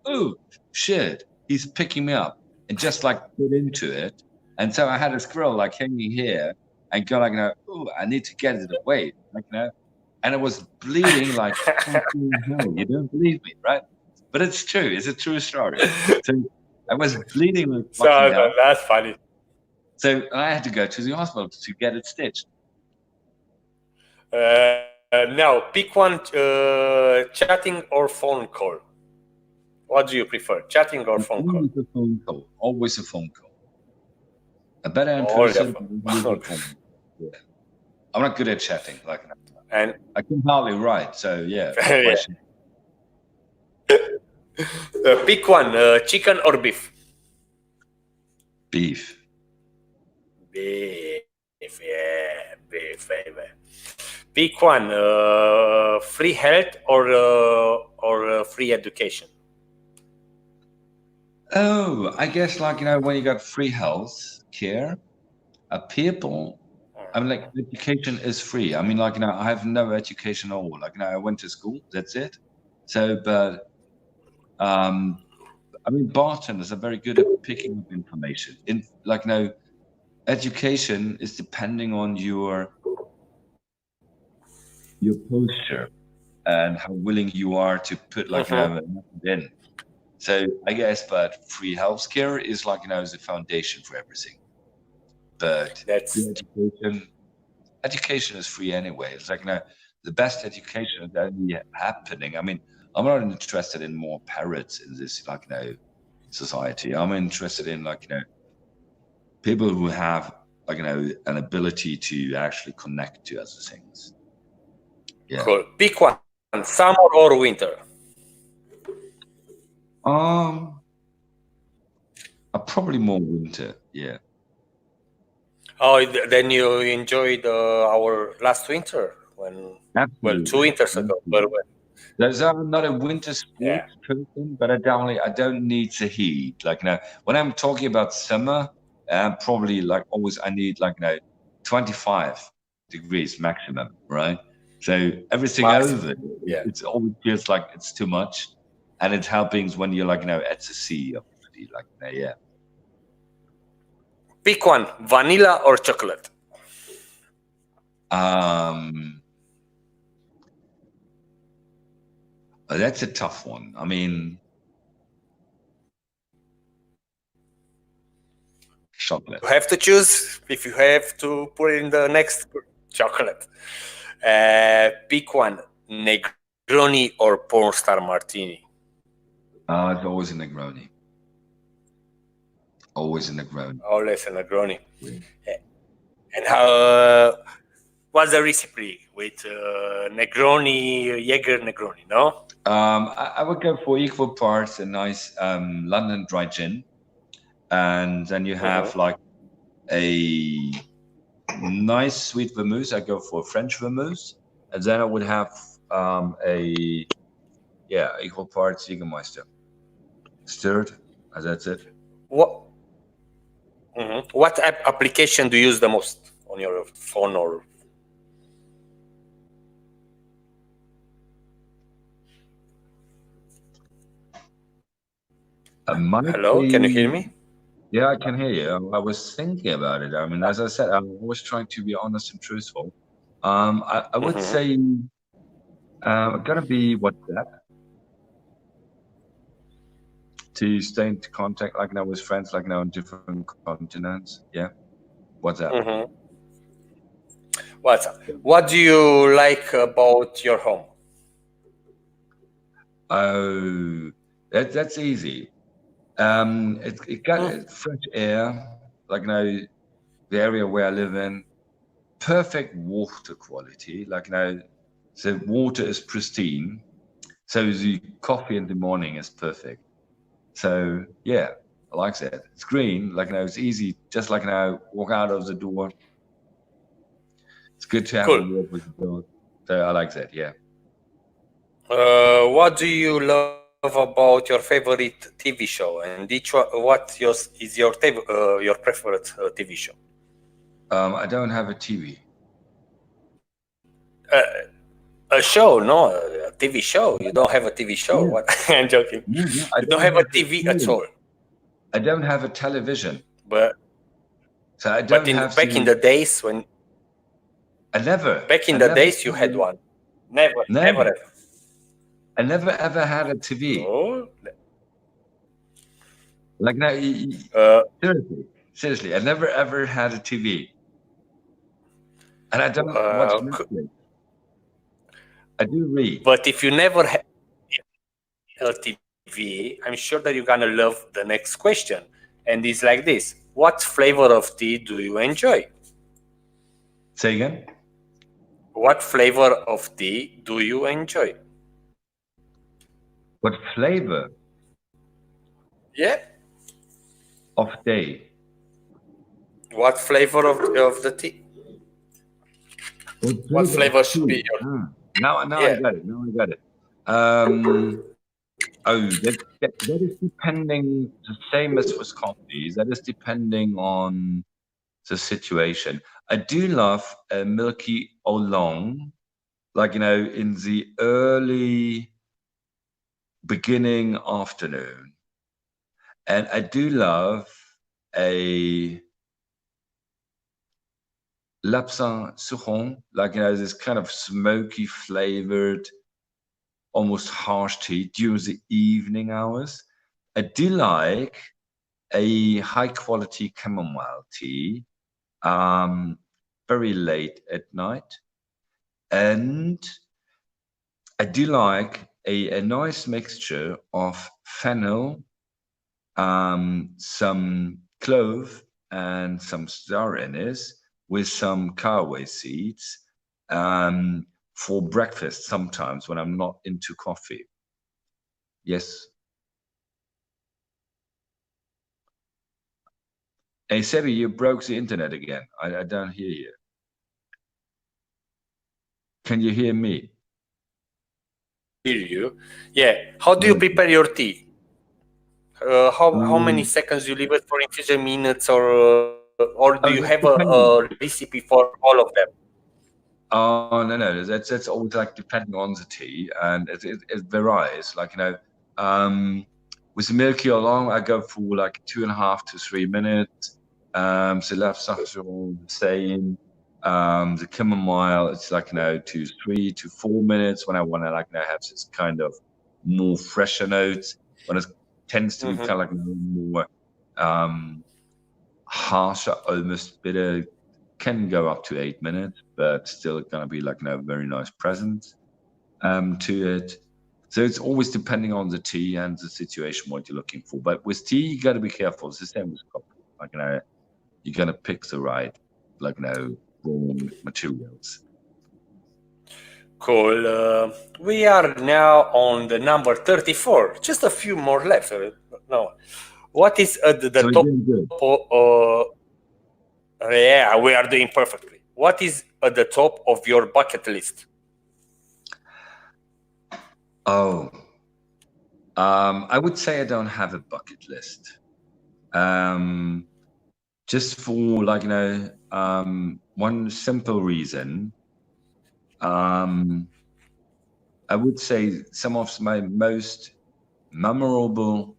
oh, shit, he's picking me up, and just put into it. And so I had a squirrel hanging here and go oh, I need to get it away, and it was bleeding you don't believe me, right? But it's true. It's a true story. So I was bleeding with So fucking hell. that's funny. So I had to go to the hospital to get it stitched. Now, pick one: chatting or phone call. What do you prefer, chatting or phone call? Always a phone call. Always a phone call. A better in Only a person. phone. Always a phone call. Yeah. I'm not good at chatting. Like And I can hardly write. So yeah. yeah. Pick one: chicken or beef. Beef. Beef, yeah, beef, baby. Pick one: free health or free education. Oh, I guess like when you got free health care, people. I mean, like education is free. I mean, like I have no education at all. Like I went to school. That's it. So, but I mean, bartenders are very good at picking up information. In like education is depending on your posture and how willing you are to put like in. So I guess, but free healthcare is like is the foundation for everything. But That's education is free anyway. It's like the best education is only happening. I mean, I'm not interested in more parrots in this like society. I'm interested in like people who have like an ability to actually connect to other things. Yeah. cool. Pick one: summer or winter. Probably more winter. Yeah. Oh, then you enjoyed our last winter Absolutely. well, 2 winters ago. There's not a winter sports person, but I don't need the heat. Like when I'm talking about summer, probably like always I need like 25 degrees maximum, right? So everything over it always feels like it's too much, and it helping when you're like at the sea already, like yeah. Pick one: vanilla or chocolate. That's a tough one. I mean, chocolate. You have to choose. If you have to put it in the next, chocolate. Pick one: Negroni or Pornstar Martini. It's always a Negroni. Always a Negroni. Always a Negroni. And how? What's the recipe with Negroni, Jaeger Negroni? No. I would go for equal parts a nice London dry gin, and then you have like a nice sweet vermouth. I go for French vermouth, and then I would have equal parts Jagermeister. Stirred, and that's it. What application do you use the most on your phone or? Hello, can you hear me? Yeah, I can hear you. I was thinking about it. I mean, as I said, I'm always trying to be honest and truthful. I would say gonna be WhatsApp to stay in contact like now with friends like now on different continents. Yeah, WhatsApp. WhatsApp. What do you like about your home? Oh, that's easy. It got fresh air, like now the area where I live in, perfect water quality. Like now, the water is pristine, so the coffee in the morning is perfect. So yeah, I like that. It's green, like now it's easy, just like now walk out of the door. It's good to have a walk with the dog. So I like that. Yeah. What do you love about your favorite TV show, and what is your preferred TV show? I don't have a TV. A show, no, a TV show. You don't have a TV show. Yeah. What? I'm joking. I you don't have a TV at all. I don't have a television. But so I don't have. Back in the days when. I never. Back in the days, you had one. Never. Ever. I never ever had a TV. Oh. Like now, Uh, seriously, I never ever had a TV, and I don't watch Netflix. I do read. but if you never had a TV, I'm sure that you're gonna love the next question, and it's like this: what flavor of tea do you enjoy? Say again. What flavor of tea do you enjoy? What flavor Yeah. of day? What flavor of the tea? What What flavor of flavor should tea? be your? Now I Yeah. got it. Now I got it. Oh, that is depending, the same as with coffees. That is depending on the situation. I do love a milky oolong, like in the early beginning afternoon, and I do love a lapin suron, like this kind of smoky flavored, almost harsh tea during the evening hours. I do like a high quality chamomile tea, very late at night. And I do like a nice mixture of fennel, some clove, and some star anise with some caraway seeds for breakfast sometimes when I'm not into coffee. Yes. Hey, Sebi, you broke the internet again. I don't hear you. Can you hear me? Hear you. Yeah. How do you prepare your tea? How many seconds you leave it for infusion minutes, or do you have That's a depending. recipe for all of them? Oh no, that's always like depending on the tea, and it varies. Like with the milky oolong, I go for like 2.5 to 3 minutes. The left saffron the same. The chamomile, it's like 3 to 4 minutes when I want to have this kind of more fresher notes. When it tends to be kind of like more harsher, almost bitter, can go up to 8 minutes, but still gonna be like very nice presence to it. So it's always depending on the tea and the situation what you're looking for. But with tea, you got to be careful. It's the same with coffee. Like you got to pick the right raw materials. Cool. We are now on the number 34. Just a few more left. No. What is at the So we're top? doing good. Yeah, we are doing perfectly. What is at the top of your bucket list? Oh, I would say I don't have a bucket list. Just for one simple reason. I would say some of my most memorable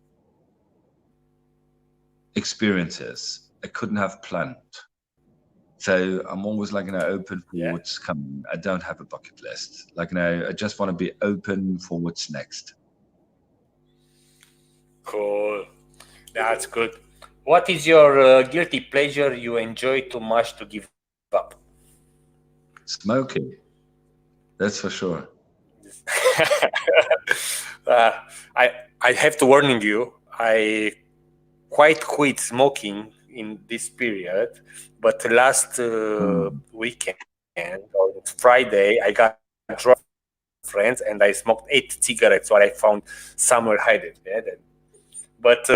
experiences I couldn't have planned. So I'm always open for Yeah. what's coming. I don't have a bucket list. I just want to be open for what's next. Cool. That's good. What is your guilty pleasure you enjoy too much to give up? Smoking, that's for sure. uh, I I have to warning you. I quite quit smoking in this period, but last weekend on Friday I got drunk with friends and I smoked 8 cigarettes what I found somewhere hidden. Yeah, but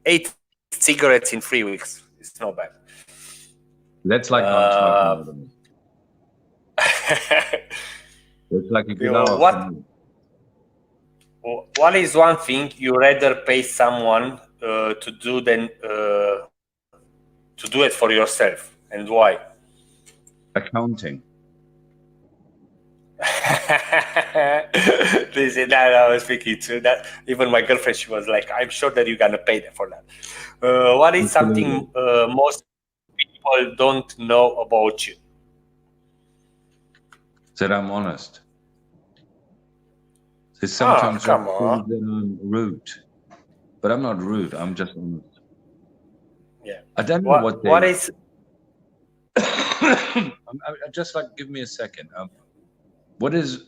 8 cigarettes in 3 weeks. It's not bad. That's like non-smoking. It's like a good hour for me. What is one thing you rather pay someone to do than to do it for yourself, and why? Accounting. This is that I was thinking too. That even my girlfriend, she was like, "I'm sure that you're gonna pay them for that." What is something most people don't know about you? That I'm honest. They sometimes Come just on. think that I'm rude. but I'm not rude. I'm just honest. Yeah. I don't know what What they. is Just like give me a second. What is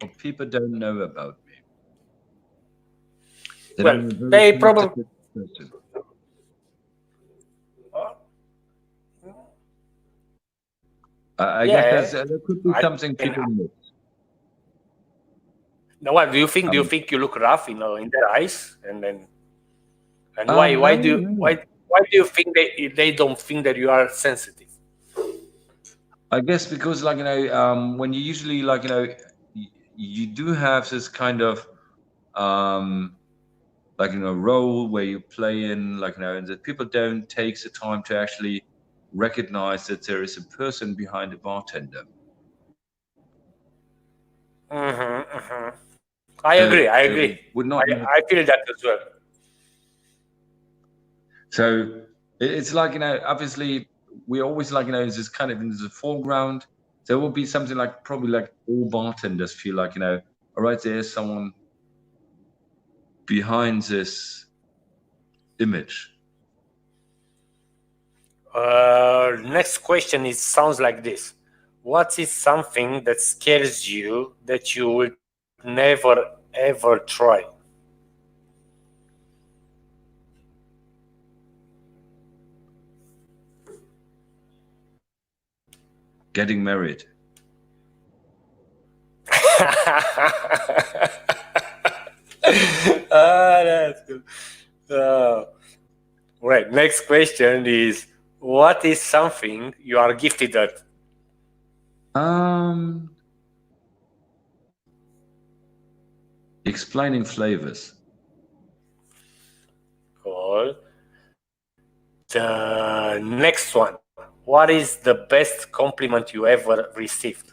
what people don't know about me? That well? I'm a very They probably. sensitive person. I guess Yeah, there could be I something can. people miss. Now, what do you think? Do you Um, think you look rough, in their eyes, and why no, why do you, no. why do you think they don't think that you are sensitive? I guess because when you usually you do have this kind of um role where you play in and that people don't take the time to actually recognize that there is a person behind the bartender. I So agree. I they agree. would I, not know. I feel that as well. So it's obviously we always is this kind of in the foreground. There will be something like probably like all bartenders feel all right, there's someone behind this image. Next question is sounds like this. What is something that scares you that you would never ever try? Getting married. That's good. Right. Next question is, what is something you are gifted at? Um, Explaining flavors. Cool. The next one. What is the best compliment you ever received?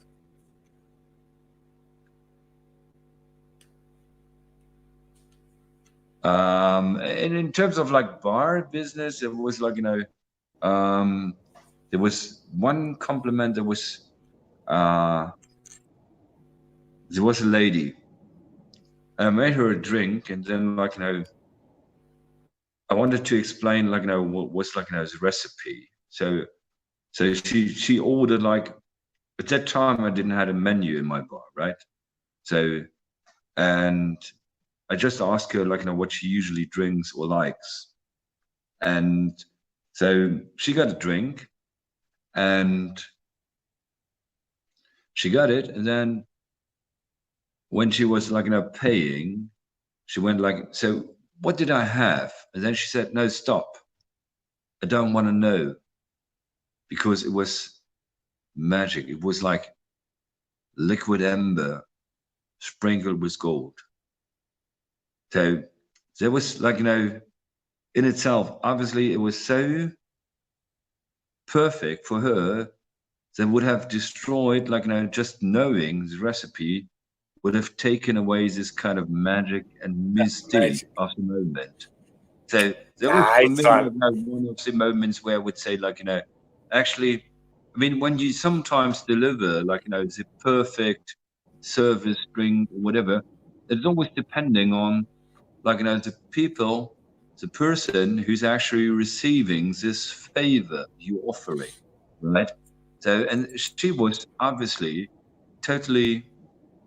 And in terms of like bar business, it was there was one compliment that was there was a lady, and I made her a drink, and then I wanted to explain what was the recipe. So she ordered at that time I didn't have a menu in my bar, right? So and I just asked her what she usually drinks or likes, and so she got a drink, and she got it, and then when she was paying, she went so what did I have? And then she said, no, stop. I don't want to know, because it was magic. It was like liquid amber sprinkled with gold. So there was in itself, obviously it was so perfect for her that would have destroyed just knowing the recipe would have taken away this kind of magic and mystique Magic. of the moment. So that was for Nice me one. one of the moments where I would say actually, I mean, when you sometimes deliver the perfect service drink or whatever, it's always depending on the people, the person who's actually receiving this favor you're offering, right? So, and she was obviously totally,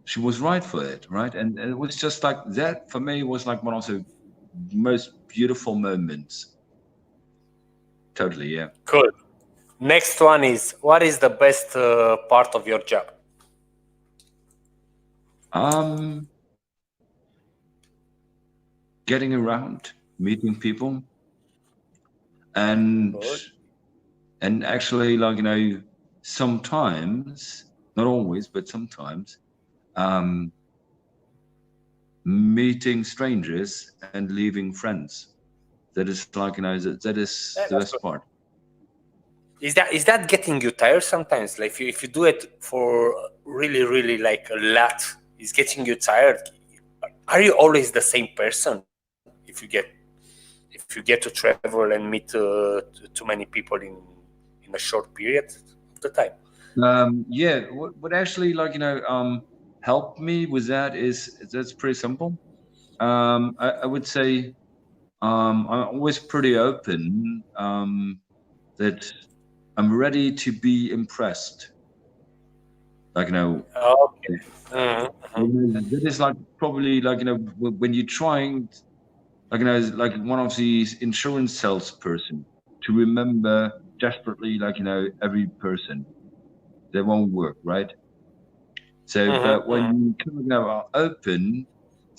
she was right for it, right? And it was just like that for me was like one of the most beautiful moments. Totally, yeah. Cool. Next one is, what is the best part of your job? Um, Getting around, meeting people, and Good. actually sometimes, not always, but sometimes, um, meeting strangers and leaving friends. That is that is Yeah, the that's best good. part. Is that getting you tired sometimes? Like if you do it for really like a lot, is getting you tired? Are you always the same person if you get to travel and meet too many people in a short period of the time? Yeah, what actually helped me with that is that's pretty simple. I would say I'm always pretty open. That I'm ready to be impressed. Like Okay. that is like probably like when you're trying like one of these insurance salesperson to remember desperately like every person, that won't work, right? So, but when you kind of are open,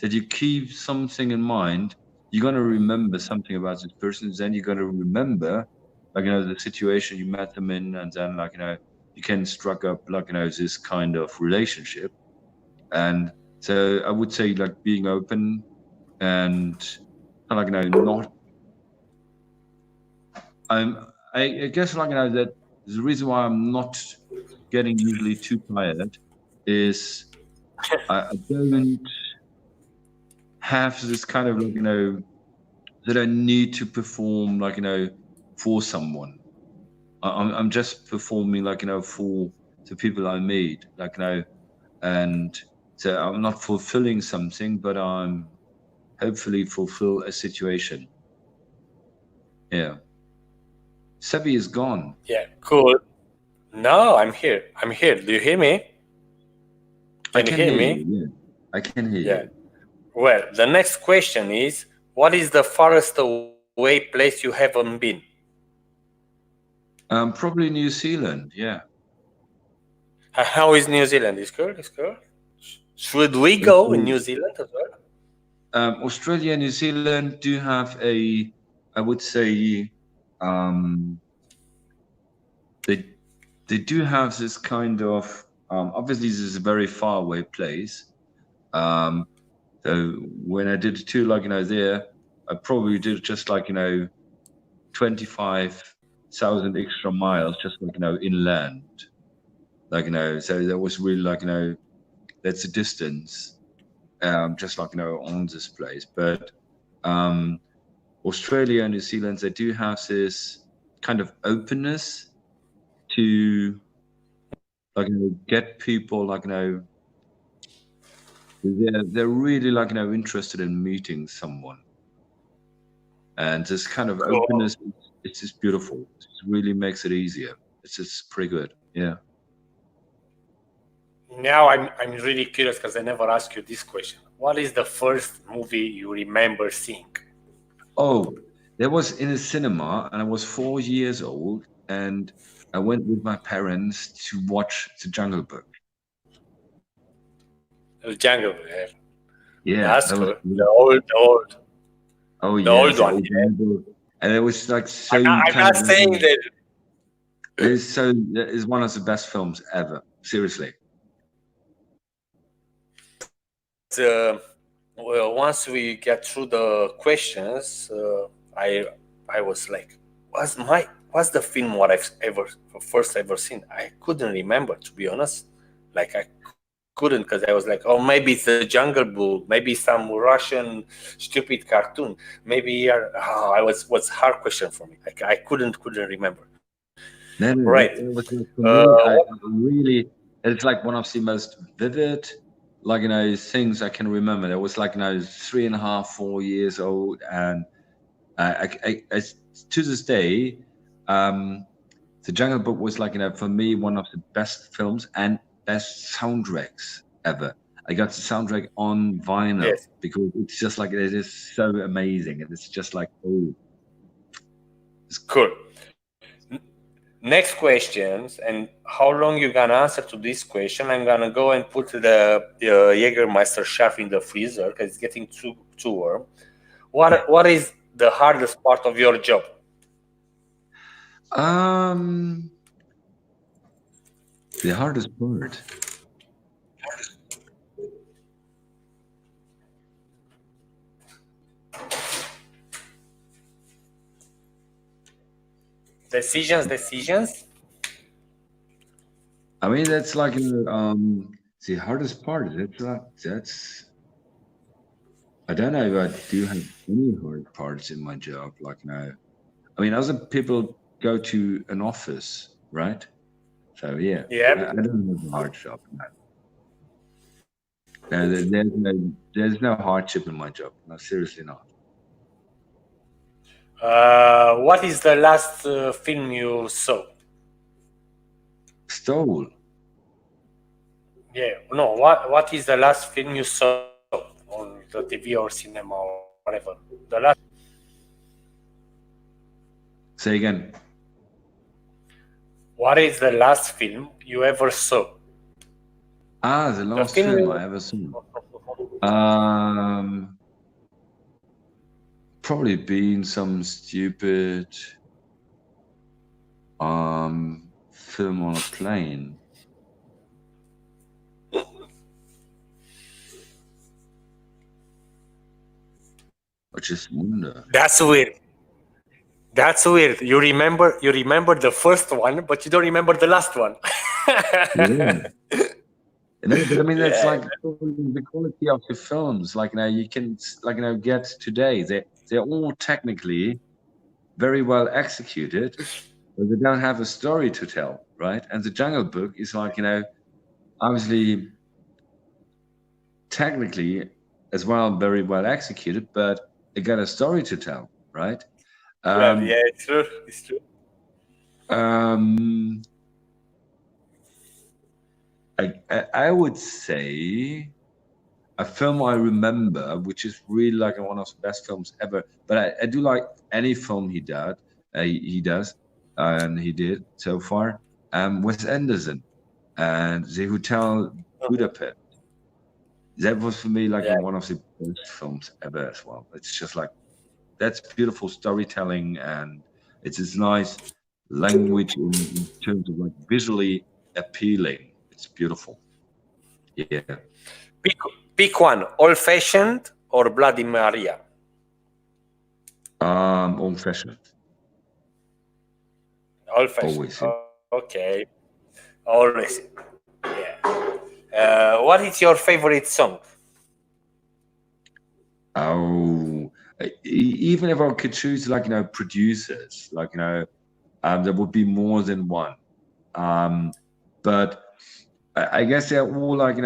that you keep something in mind, you're gonna remember something about this person. Then you're gonna remember, like the situation you met them in, and then like you can struck up like this kind of relationship. And so I would say like being open and kind of like not. I guess like that the reason why I'm not getting usually too tired is I don't have this kind of like that I need to perform like for someone. I'm just performing like for the people I meet, like and so I'm not fulfilling something, but I'm hopefully fulfill a situation. Yeah, Sebi is gone. Yeah, cool. No, I'm here. I'm here. Do you hear me? I Can you can hear hear you. me? Yeah, I can hear Yeah. you. Well, the next question is, what is the farthest away place you haven't been? Probably New Zealand. Yeah. How is New Zealand? Is good? Is good? Should we go in New Zealand as well? Australia and New Zealand do have I would say, um, they they do have this kind of obviously this is a very far away place. Um, so when I did the tour, like there, I probably did just like 25,000 extra miles, just like inland, like so that was really like that's a distance, just like on this place, but. Um, Australia and New Zealand, they do have this kind of openness to like get people like they're really like interested in meeting someone, and this kind of Cool. openness it's just beautiful. It really makes it easier. It's just pretty good. Yeah. Now I'm really curious because I never asked you this question. What is the first movie you remember seeing? Oh, there was in a cinema, and I was 4 years old, and I went with my parents to watch The Jungle Book. The Jungle. Yeah. Yeah, That's that was cool. beautiful. Oh The yeah, old the one. old Yeah. Bible. And it was like so I'm kind not of saying that. it is one of the best films ever. Seriously. Well, once we get through the questions, I was like, what's the film what I've ever seen? I couldn't remember, to be honest. Like I couldn't, because I was like, oh, maybe it's the Jungle Book, maybe some Russian stupid cartoon, maybe I was hard question for me. Like I couldn't remember. Then Right. it was like for me, I What? really it's like one of the most vivid like things I can remember. It was like 3.5, 4 years old, and I to this day, um, The Jungle Book was like for me one of the best films and best soundtracks ever. I got the soundtrack on vinyl Yes. because it's just like it is so amazing, and it's just like it's Cool. Next questions, and how long you gonna answer to this question? I'm gonna go and put the Jagermeister shelf in the freezer because it's getting too warm. What is the hardest part of your job? um the hardest part. Decisions. I mean, that's like the hardest part. That's I don't know if I do have any hard parts in my job. Like now, I mean, other people go to an office, right? So yeah, Yeah. I don't have a hard job. No. There's no hardship in my job. No, seriously not. What is the last film you saw? Stole. Yeah, no. What is the last film you saw on the TV or cinema or whatever? The last. Say again. What is the last film you ever saw? The last film I ever saw. Probably been some stupid film on a plane. I just wonder. That's weird. That's weird. You remember the first one, but you don't remember the last one. Yeah. But I mean, that's like the quality of the films. Like now, you can get today. They're all technically very well executed, but they don't have a story to tell, right? And the Jungle Book is like obviously technically as well very well executed, but it got a story to tell, right? Yeah, it's true. It's true. I would say a film I remember, which is really like one of the best films ever. But I do like any film he did. He does, and he did so far. Wes Anderson and The Hotel Budapest. That was for me like one of the best films ever as well. It's just like that's beautiful storytelling, and it's this nice language in terms of like visually appealing. It's beautiful. Yeah. Pick one: Old Fashioned or Bloody Maria. Old fashioned. Old Fashioned. Always. Okay. Always. Yeah. What is your favorite song? Oh, even if I could choose, like producers, like there would be more than one. But I guess they're all like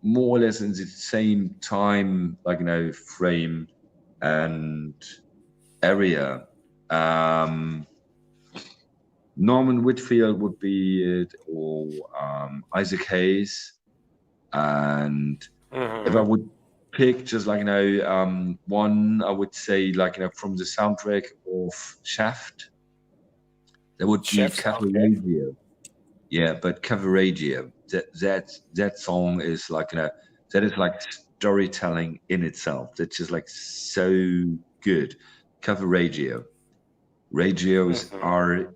more or less in the same time, like frame and area. Norman Whitfield would be it, or Isaac Hayes, and if I would pick just like one, I would say like from the soundtrack of Shaft, that would be Cavalradio. Yeah, but Cavalradio, that song is like that is like storytelling in itself. That's just like so good. Cavalradio. Radio is REGIO.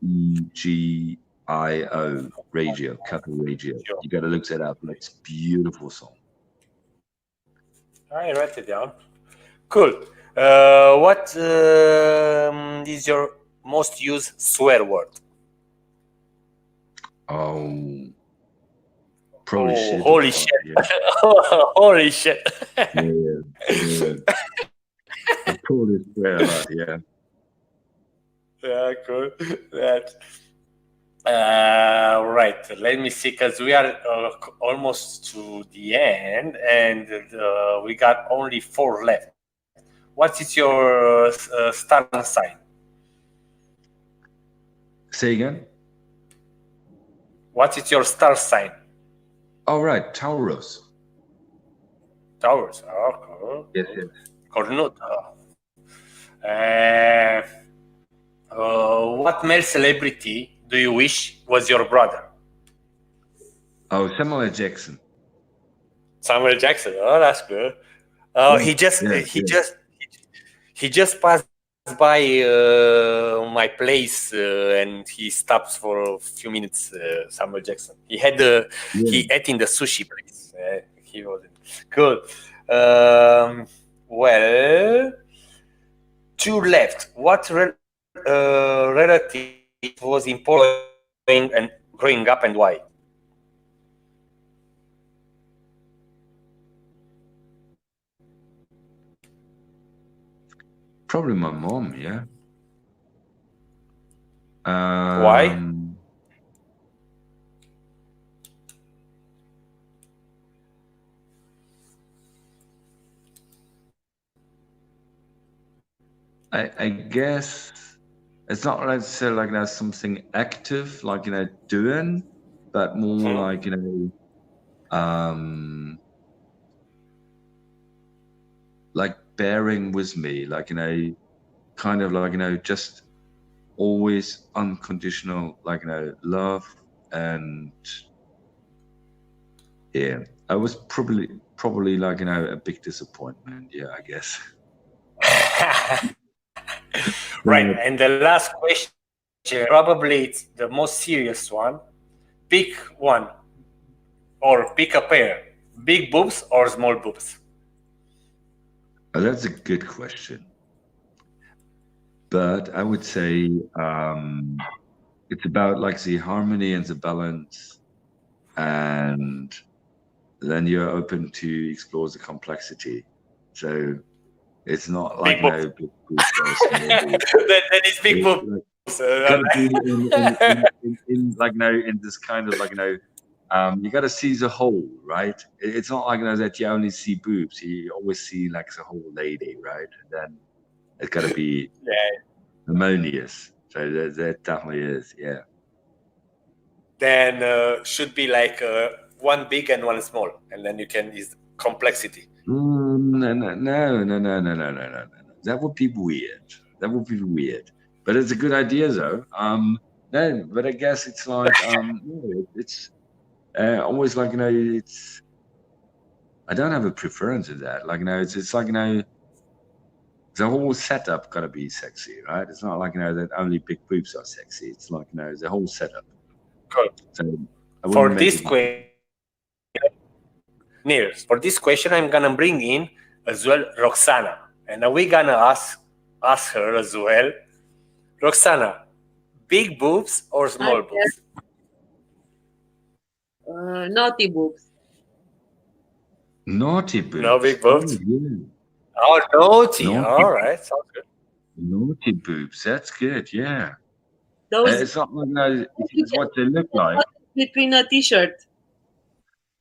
Radio, Cavalradio. You gotta look that up. It's a beautiful song. I write it down. Cool. What is your most used swear word? Oh, probably shit. Holy shit. Yeah. Holy shit. Yeah. I probably swear a lot, yeah. Yeah, cool. Right. Let me see, because we are almost to the end, and we got only 4 left. What is your star sign? Say again? What is your star sign? Oh, right. Taurus. Taurus. Oh, cool. Yes. Cornuto. What male celebrity do you wish was your brother? Oh, Samuel Jackson. Samuel Jackson. Oh, that's good. He just passed by my place and he stops for a few minutes. Samuel Jackson. He ate in the sushi place. He was good. Well, 2 left. What relative was important and growing up, and why? Probably my mom, yeah. Why? I guess it's not necessarily like something active, like doing, but more like like bearing with me, like kind of like just always unconditional, like love. And yeah, I was probably like a big disappointment. Yeah, I guess. Right, and the last question, probably it's the most serious one. Pick one or pick a pair, big boobs or small boobs. Oh, that's a good question. But I would say it's about like the harmony and the balance, and then you're open to explore the complexity. So it's not like Big boobs. big boobs or small boobs. Then it's big It's boobs. like gotta be in like in this kind of like you gotta see the whole, right? It's not like that you only see boobs. You always see like the whole lady, right? And then it's gotta be Yeah. harmonious. So that definitely is, yeah. Then should be like one big and one small, and then you can is complexity. No. That would be weird. That would be weird. But it's a good idea, though. No, but I guess it's like it's always like it's. I don't have a preference in that. Like it's like the whole setup gotta be sexy, right? It's not like that only big boobs are sexy. It's like the whole setup. Cool. So I For wouldn't make this it. question, Nils, for this question, I'm gonna bring in as well Roxana, and we're gonna ask her as well. Roxana, big boobs or small boobs? Naughty boobs. Naughty boobs. No big boobs. Oh, yeah. Oh, naughty. Naughty. All right, sounds good. Naughty boobs. That's good. Yeah. Those It's not like it's what they look like. between a t-shirt.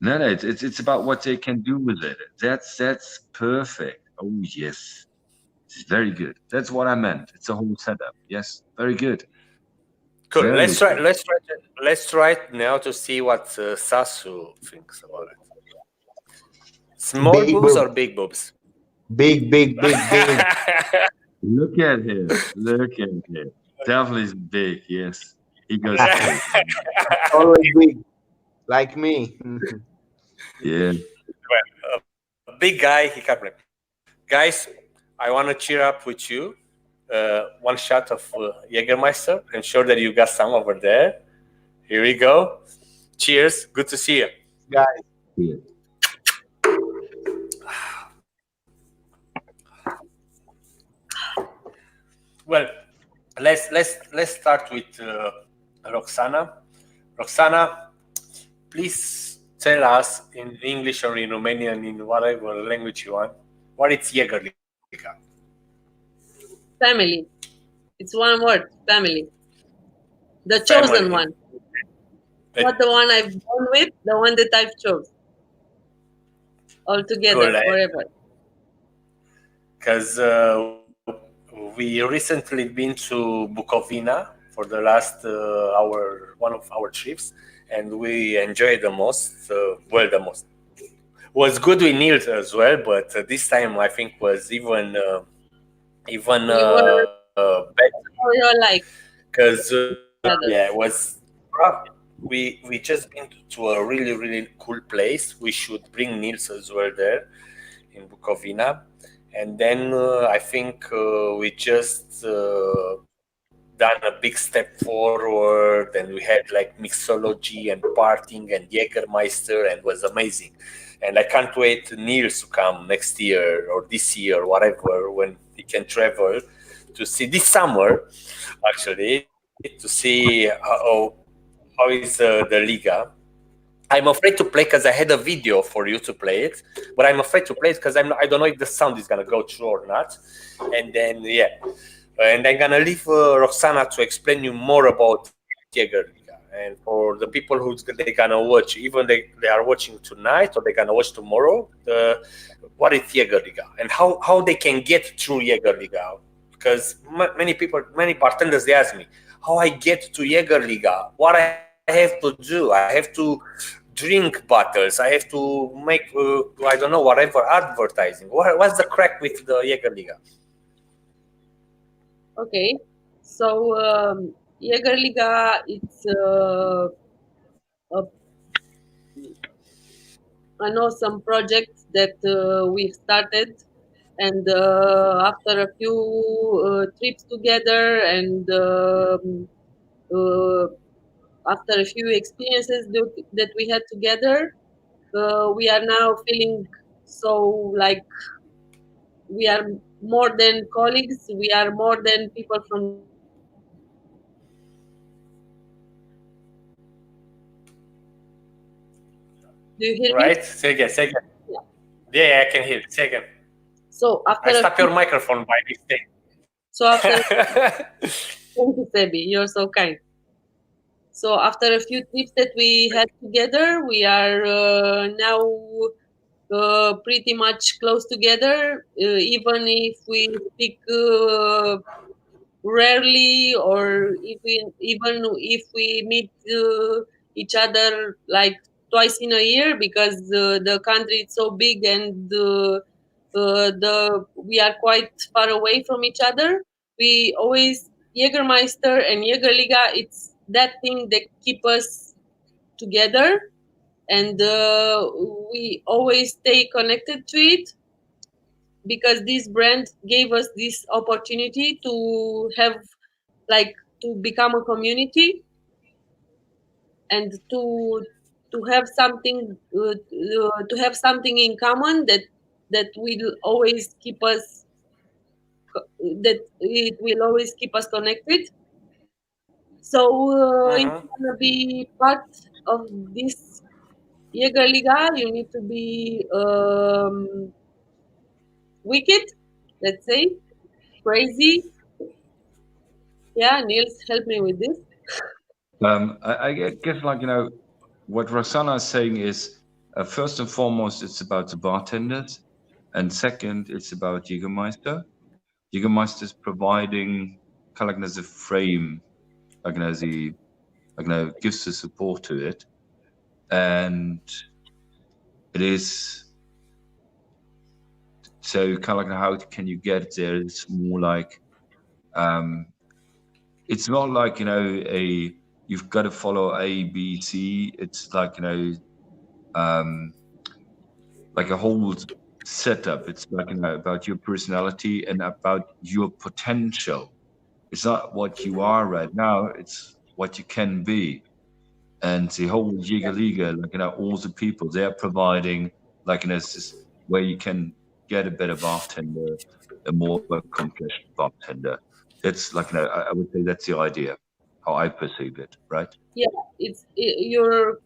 No, it's about what they can do with it. That's perfect. Oh yes, it's very good. That's what I meant. It's a whole setup. Yes, very good. Cool. Very Let's try. good. Let's try it now to see what Sasu thinks about it. Small Big boobs or boobs. big boobs? Big. Look at him. Look at him. Definitely big. Yes, he goes big. Always big, like me. Yeah. Well, a big guy, he can't blame. Guys, I want to cheer up with you. One shot of Jagermeister. I'm sure that you got some over there. Here we go. Cheers. Good to see you. Guys, Yeah. Well, let's start with Roxana. Roxana, please tell us in English or in Romanian, in whatever language you want, what is Jägerliga? Family. It's one word. Family. The chosen Family. one. Not the one I've gone with, the one that I've chose. All together, Cool, forever. Because we recently been to Bukovina for the last one of our trips, and we enjoyed the most. The most was good with Niels as well, but this time I think was even better How you're like. because yeah, it was. We just been to a really cool place. We should bring Niels as well there in Bukovina. And then I think we just done a big step forward, and we had like mixology and partying and Jagermeister, and it was amazing. And I can't wait Niels to come next year or this year, or whatever, when he can travel to see this summer, actually, to see how is the Liga. I'm afraid to play because I had a video for you to play it, but I'm afraid to play it because I don't know if the sound is gonna go through or not. And then and I'm gonna leave Roxana to explain you more about Jägerliga. And for the people who they gonna watch, even they are watching tonight or they're gonna watch tomorrow, what is Jägerliga and how they can get through Jägerliga. because many bartenders, they ask me how I get to Jagerliga, what I have to do. I have to drink bottles. I have to make I don't know, whatever advertising. What's the crack with the Jagerliga? Okay, so Jagerliga, it's an awesome project that we've started, and after a few trips together and after a few experiences that we had together, we are now feeling so like we are more than colleagues, we are more than people from. Do you hear me? Right? Say again. Yeah. Yeah, I can hear it. Say again. So after I stopped your microphone by mistake. So after thank you, Sebi, you're so kind. So after a few trips that we had together, we are now pretty much close together, even if we speak rarely, or even if we meet each other like twice in a year, because the country is so big and we are quite far away from each other. We always Jagermeister and Jagerliga. It's that thing that keep us together, and we always stay connected to it, because this brand gave us this opportunity to have like to become a community, and to have something in common that will always keep us that it will always keep us connected. So if you want to be part of this Jägerliga, you need to be wicked, let's say, crazy. Yeah, Niels, help me with this. I guess, like, what Rosanna is saying is, first and foremost, it's about the bartenders, and second, it's about Jagermeister. Jagermeister is providing kind of like as a frame, like as gives the support to it, and it is so kind of like how can you get there? It's more like it's not like you've got to follow A, B, C. It's like like a whole setup. It's like about your personality and about your potential. It's not what you are right now. It's what you can be. And the whole Liga, like all the people they're providing, like this is where you can get a better bartender, a more accomplished bartender. That's like I would say that's the idea, how I perceive it, right? Yeah, you're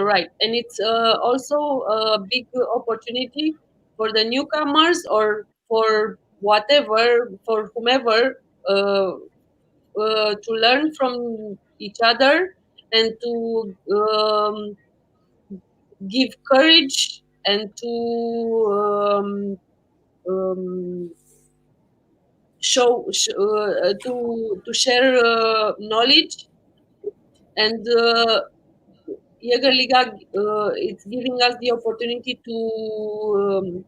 right, and it's also a big opportunity for the newcomers, or for whomever, to learn from each other, and to give courage, and um, to share knowledge, and Jägerliga, it's giving us the opportunity to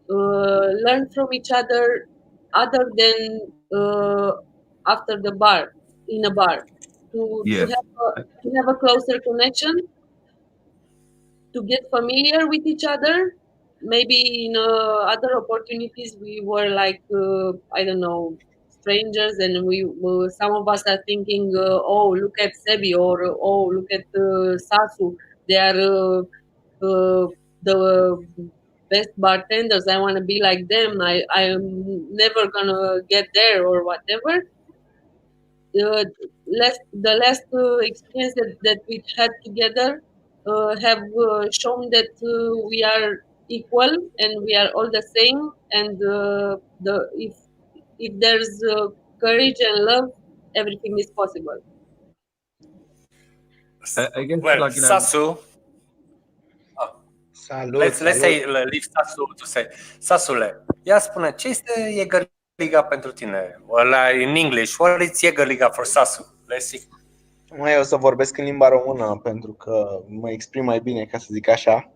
learn from each other than after the bar, in a bar, Yeah. to have a closer connection, to get familiar with each other. Maybe in other opportunities we were like I don't know, strangers, and some of us are thinking, oh, look at Sebi, or oh, look at Sasu. They are the best bartenders. I want to be like them. I'm never gonna get there, or whatever. The last experience that we had together have shown that we are equal, and we are all the same, and if there's courage and love, everything is possible. I guess, Well, like Sasu. Salut, Let's salut. say leave Sasu to say. Sasule, ia spune, ce este Jägerliga? Liga pentru tine? In English, what is Jagerliga for Sasu? Let's see. Mai eu să vorbesc în limba română pentru că mă exprim mai bine, ca să zic așa.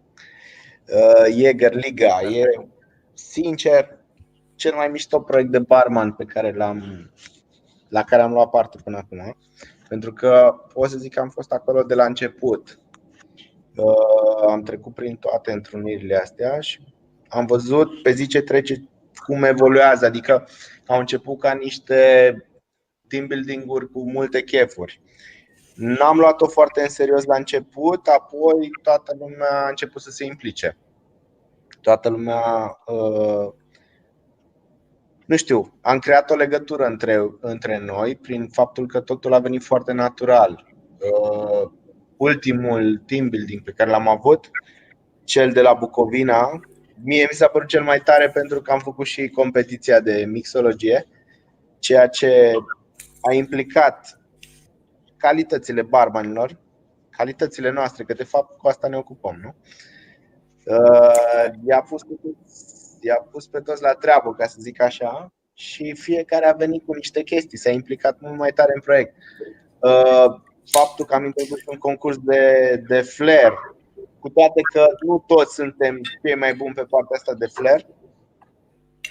Jagerliga e, sincer, cel mai mișto proiect de barman la care am luat parte până acum. Pentru că pot să zic că am fost acolo de la început. Am trecut prin toate întrunirile astea și am văzut pe zi ce trece cum evoluează. Adică au început ca niște team building-uri cu multe chefuri. N-am luat-o foarte în serios la început, apoi toată lumea a început să se implice. Toată lumea, nu știu, am creat o legătură între noi prin faptul că totul a venit foarte natural. Ultimul team building pe care l-am avut, cel de la Bucovina, mie mi s-a părut cel mai tare pentru că am făcut și competiția de mixologie, ceea ce a implicat calitățile barmanilor, calitățile noastre, că de fapt cu asta ne ocupăm, nu? I-a pus pe toți la treabă, ca să zic așa, și fiecare a venit cu niște chestii, s-a implicat mult mai tare în proiect. Faptul că am introdus un concurs de flair, cu toate că nu toți suntem cei mai buni pe partea asta de flair,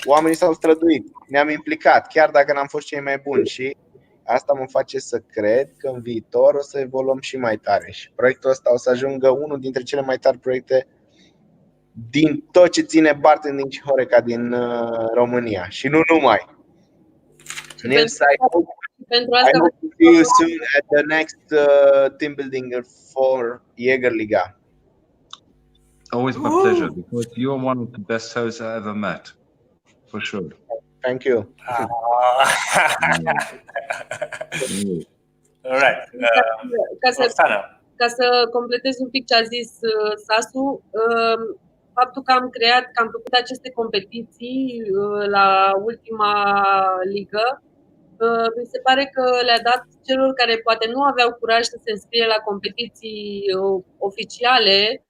oamenii s-au străduit, ne-am implicat, chiar dacă n-am fost cei mai buni, și asta mă face să cred că în viitor o să evoluăm și mai tare și proiectul ăsta o să ajungă unul dintre cele mai tari proiecte din tot ce ține bartending și Horeca din România și nu numai. Nils, I hope to see you soon at the next team building for Jagerliga. Always my pleasure, because you're one of the best hosts I ever met, for sure. Thank you. All right. Ca să completez un pic ce a zis Sasu, faptul că am făcut aceste competiții la ultima ligă, mi se pare că le-a dat celor care poate nu aveau curaj să se înscrie la competiții oficiale,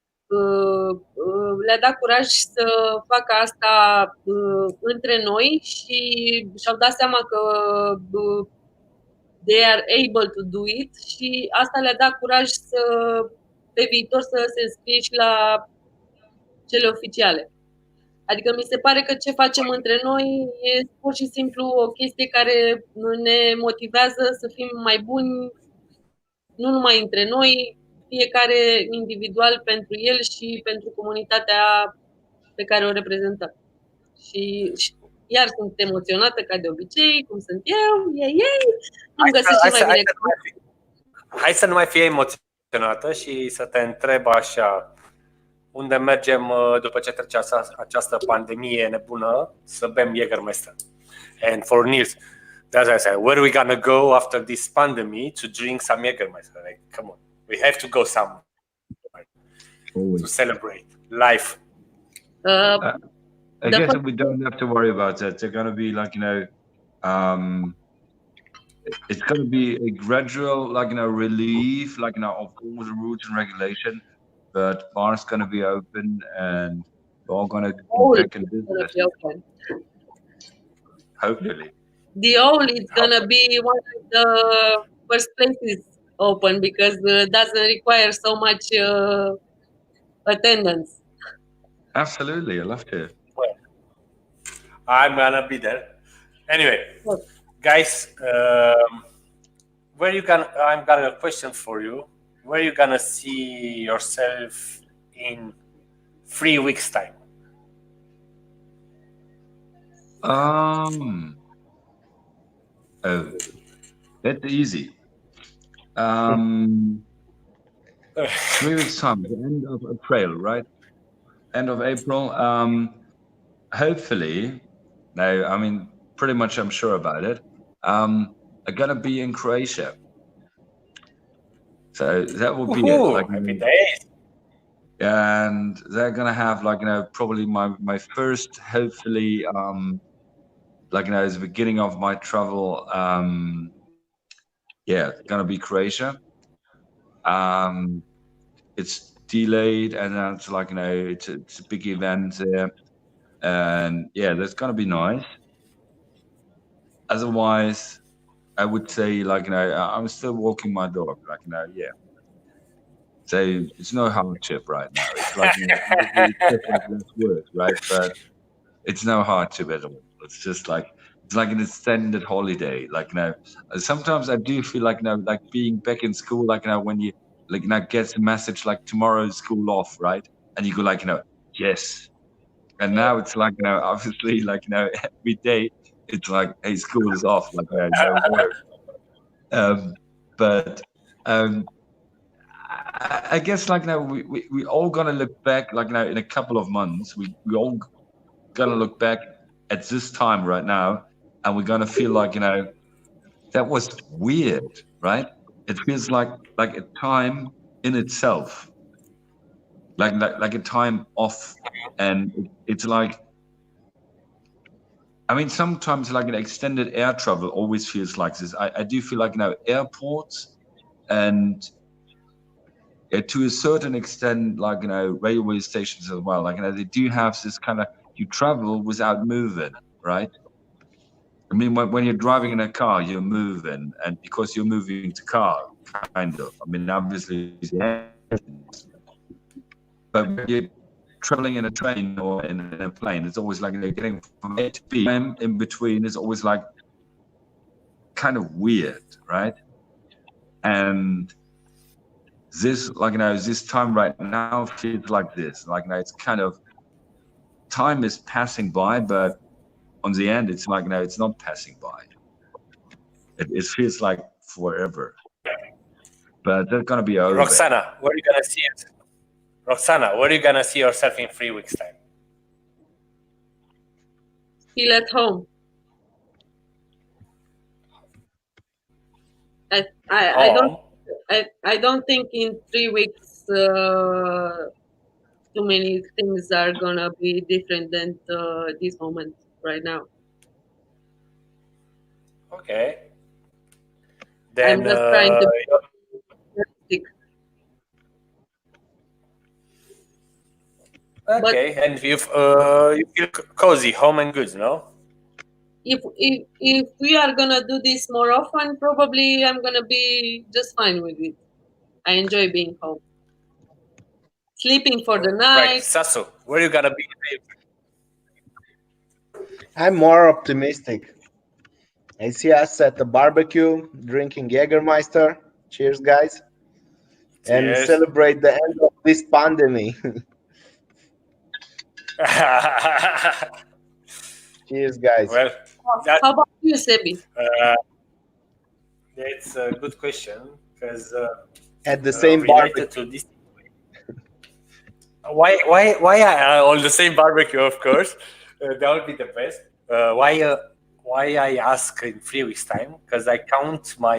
le-a dat curaj să facă asta între noi și și-au dat seama că they are able to do it și asta le-a dat curaj să pe viitor să se înscrie și la cele oficiale. Adică mi se pare că ce facem între noi e pur și simplu o chestie care ne motivează să fim mai buni, nu numai între noi, fiecare individual pentru el și pentru comunitatea pe care o reprezentăm. Și iar sunt emoționată ca de obicei, cum sunt eu, nu-mi găsesc ce mai bine. Hai să nu mai fie emoționată și să te întreb așa, unde mergem după ce trece această pandemie nebună să bem Jagermeister? And for Nils, that's I say, where are we gonna go after this pandemic to drink some Jagermeister? Like, come on, we have to go somewhere to celebrate life. I guess we don't have to worry about that. They're going to be like, it's going to be a gradual, relief, of all the rules and regulation. But bars going to be open and we're all going to be back in business. Hopefully. The only is going to be one of the first places open because it doesn't require so much attendance. Absolutely, I love to. I'm gonna be there. Anyway, guys, I've got a question for you. Where are you gonna see yourself in 3 weeks' time? That's easy. 3 weeks' time, the end of April, right? End of April. Hopefully, now, pretty much I'm sure about it. I'm gonna be in Croatia. So that will be it. Happy days. And they're gonna have probably my first, hopefully, it's the beginning of my travel. Gonna be Croatia. It's delayed, and it's it's a big event there, and that's gonna be nice. otherwise, I would say, like, I'm still walking my dog, like, yeah. So it's no hardship right now. It's like, obviously it's just like less work, right? But it's no hardship at all. It's just like, it's like an extended holiday. Like, sometimes I do feel like, like being back in school, like, when you, like, get a message like tomorrow's school off, right? And you go like, yes. And now it's like, obviously, like, every day it's like, hey, school is off, like, no work. But I guess, like, we all gonna look back, like, in a couple of months, we all gonna look back at this time right now, and we're gonna feel like, that was weird, right? It feels like a time in itself, like a time off, and it's like, I mean, sometimes like an extended air travel always feels like this. I do feel like, airports and to a certain extent, like, railway stations as well, like, they do have this kind of, you travel without moving, right? I mean, when you're driving in a car, you're moving, and because you're moving the car, kind of. I mean, obviously, but when you're traveling in a train or in a plane, it's always like, getting from A to B. Time in between is always like kind of weird, right? And this, like, this time right now feels like this, like, it's kind of, time is passing by, but on the end, it's like, it's not passing by. It feels like forever, but they're gonna be over. Roxana, where are you gonna see it? Roxana, where are you gonna see yourself in 3 weeks' time? Still at home. I don't think in 3 weeks too many things are gonna be different than this moment right now. Okay. Then I'm just trying to be realistic. Okay, and you feel cozy, home and goods, no? If we are gonna do this more often, probably I'm gonna be just fine with it. I enjoy being home, sleeping for the night. Right, Sasu, where are you gonna be? I'm more optimistic. I see us at the barbecue, drinking Jagermeister. Cheers, guys. And Cheers. celebrate the end of this pandemic. Cheers, guys. Well, how about you, Sebi? That's a good question, because at the same related barbecue. to this. Why are on the same barbecue? Of course, that would be the best. Why I ask in 3 weeks' time? Because I count my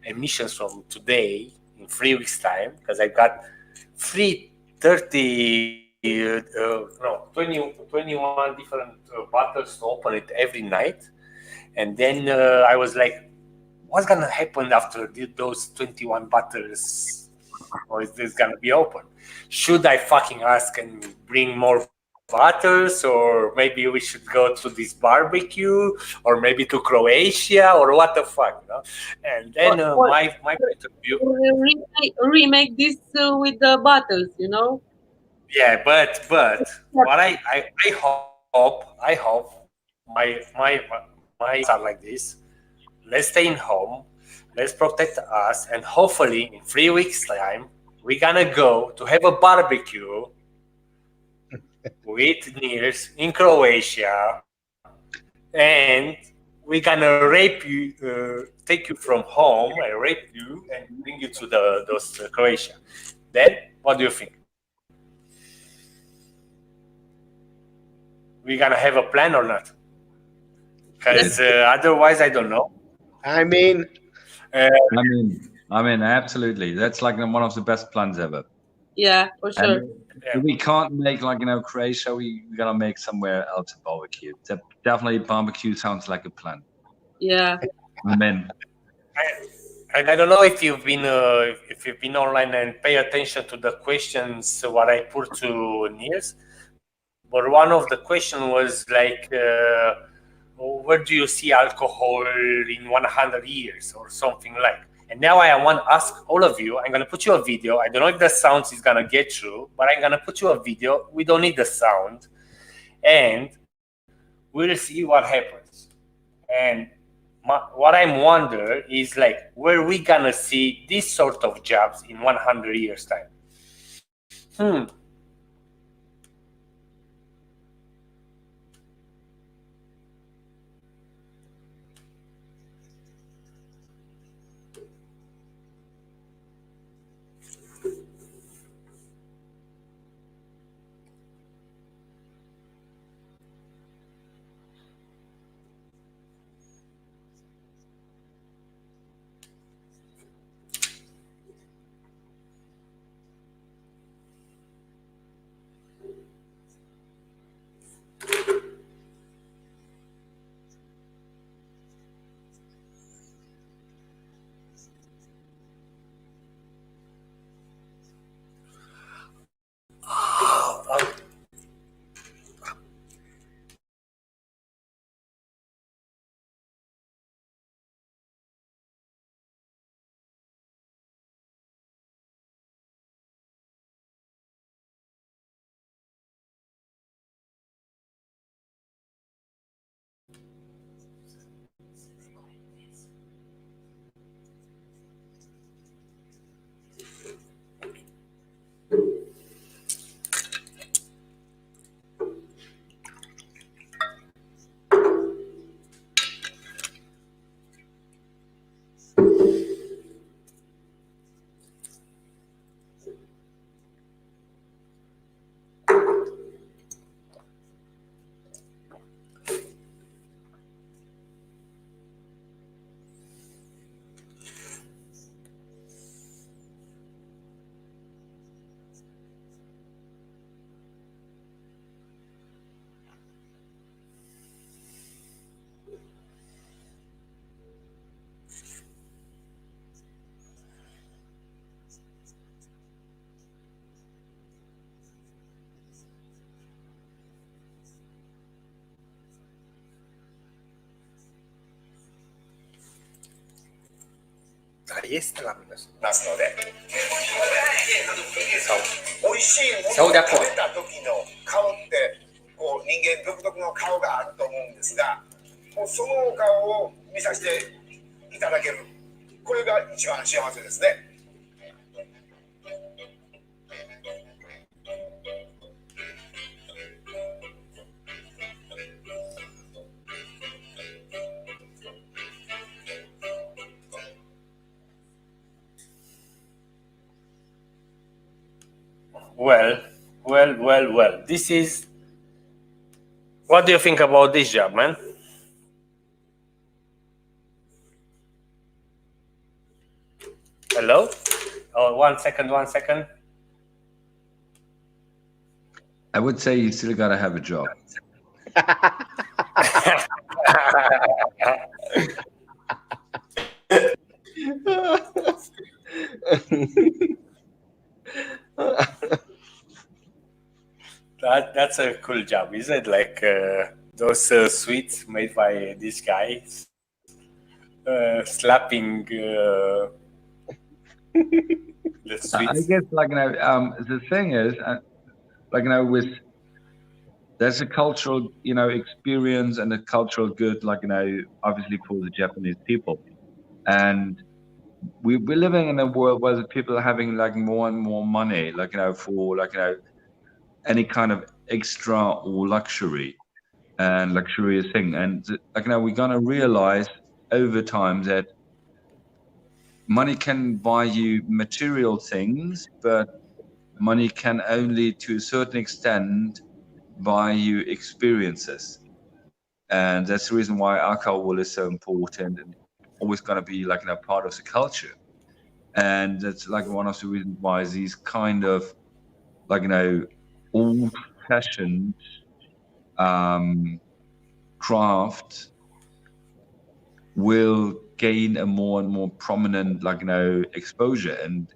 emissions from today in 3 weeks' time, because I got 21 different bottles to open it every night. And then I was like, what's going to happen after those 21 bottles? Or is this going to be open? Should I fucking ask and bring more bottles, or maybe we should go to this barbecue, or maybe to Croatia, or what the fuck, you know? And then my point of view, remake this with the bottles, you know. Yeah, but what I hope my are like this. Let's stay in home. Let's protect us, and hopefully in 3 weeks' time we're gonna go to have a barbecue with Niels in Croatia, and we're gonna rape you, take you from home, and rape you, and bring you to those Croatia. Then, what do you think? We gonna have a plan or not? Because otherwise, I don't know. I mean, absolutely. That's like one of the best plans ever. Yeah, for sure. If we can't make like Croatia, we're gonna make somewhere else a barbecue. Definitely, barbecue sounds like a plan. Yeah. Amen. I don't know if you've been online and pay attention to the questions what I put to Niels. But one of the question was like, or where do you see alcohol in 100 years or something like. And now I want to ask all of you, I'm going to put you a video. I don't know if the sound is going to get through, but I'm going to put you a video. We don't need the sound. And we'll see what happens. And what I'm wondering is like, where we going to see this sort of jobs in 100 years time? Ahí está la mina. ますので、美味しいもそうだのを食べた時の顔ってこう人間独特の顔があると思うんですが、もうそのお顔を見させていただける、これが一番幸せですね。Well. This is. What do you think about this job, man? Hello? Oh, 1 second. I would say you still gotta have a job. That's a cool job, isn't it? Like those sweets made by these guys, slapping the sweets. I guess, the thing is, with there's a cultural, experience and a cultural good, obviously for the Japanese people, and we're living in a world where the people are having more and more money, for any kind of extra or luxury and luxurious thing, and we're gonna realize over time that money can buy you material things, but money can only, to a certain extent, buy you experiences. And that's the reason why alcohol is so important and always going to be part of the culture. And that's one of the reasons why these kind of old-fashioned craft will gain a more and more prominent exposure and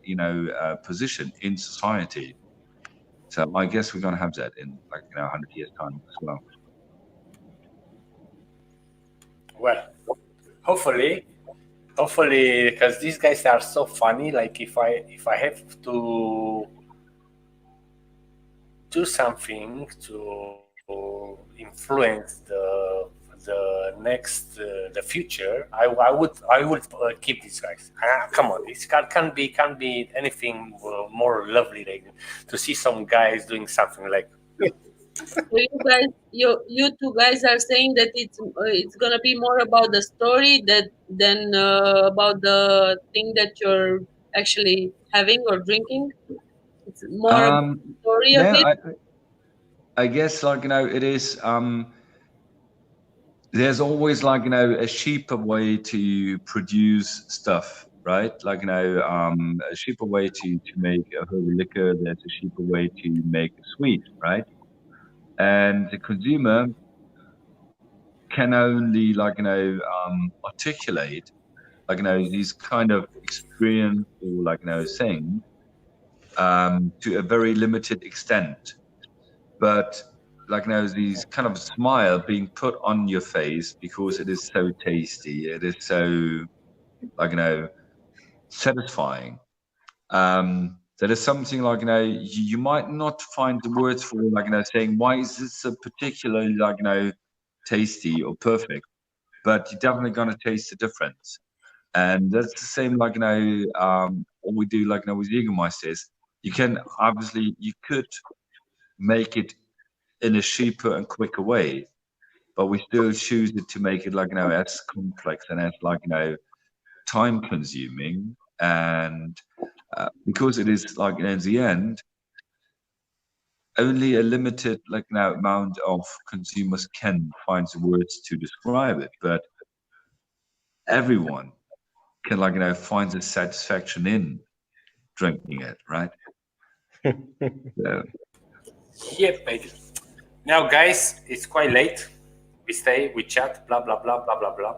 position in society. So I guess we're going to have that in 100 years time as well. That's a cool job, isn't it? Like those sweets made by this guys, slapping the sweets. I guess we're going to have that in 100 years time as well. Well, hopefully, because these guys are so funny. Like if I have to do something to influence the future, I would keep these guys. Come on, this can't be anything more lovely than to see some guys doing something like. So you two guys are saying that it's gonna be more about the story than about the thing that you're actually having or drinking. It's more about the story of No, it. I guess like it is. There's always like a cheaper way to produce stuff, right? Like a cheaper way to make a herbal liquor. There's a cheaper way to make a sweet, right? And the consumer can only like articulate like these kind of experience or like things to a very limited extent. But like these kind of smile being put on your face because it is so tasty, it is so like satisfying. That is something like you might not find the words for like saying why is this a particularly like tasty or perfect, but you're definitely gonna taste the difference. And that's the same like what we do like with Jägermeister is you can obviously you could make it in a cheaper and quicker way, but we still choose it to make it like as complex and as like time consuming, and because it is like in the end only a limited like amount of consumers can find the words to describe it, but everyone can like find the satisfaction in drinking it, right? So, Yep, mate. Now, guys, it's quite late. We stay, we chat, blah blah blah blah blah blah.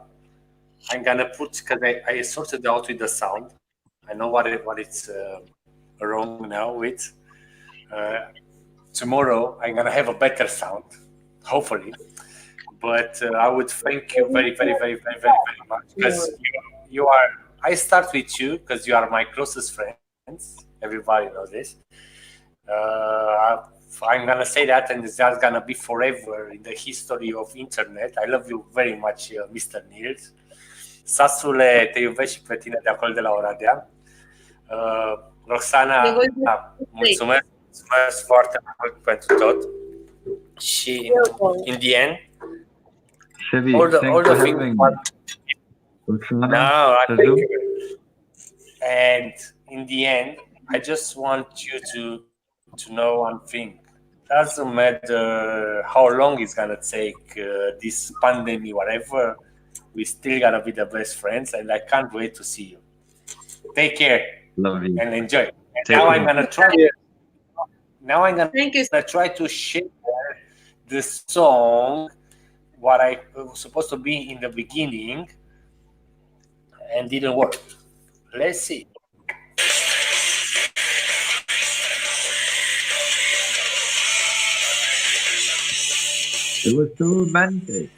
I'm gonna put because I sorted out with the sound. I know what it's wrong now with. Tomorrow I'm gonna have a better sound, hopefully. But I would thank you very very very very very very much because you are. I start with you because you are my closest friends. Everybody knows this. I'm gonna say that, and it's just gonna be forever in the history of internet. I love you very much, Mr. Niels. Sasule, te iubesc și pe tine de acolo de la Oradea. Roxana, mulțumesc foarte mult pentru tot. Și in the end, Chevy, all the thanks for things. having me. No, I thank you. And in the end, I just want you to know one thing. Doesn't matter how long it's gonna take, this pandemic, whatever. We're still gonna be the best friends, and I can't wait to see you. Take care. Love you. And enjoy. And Take now care. I'm gonna try. Now I'm Thank you. gonna try to share the song what I was supposed to be in the beginning, and didn't work. Let's see. It was so romantic.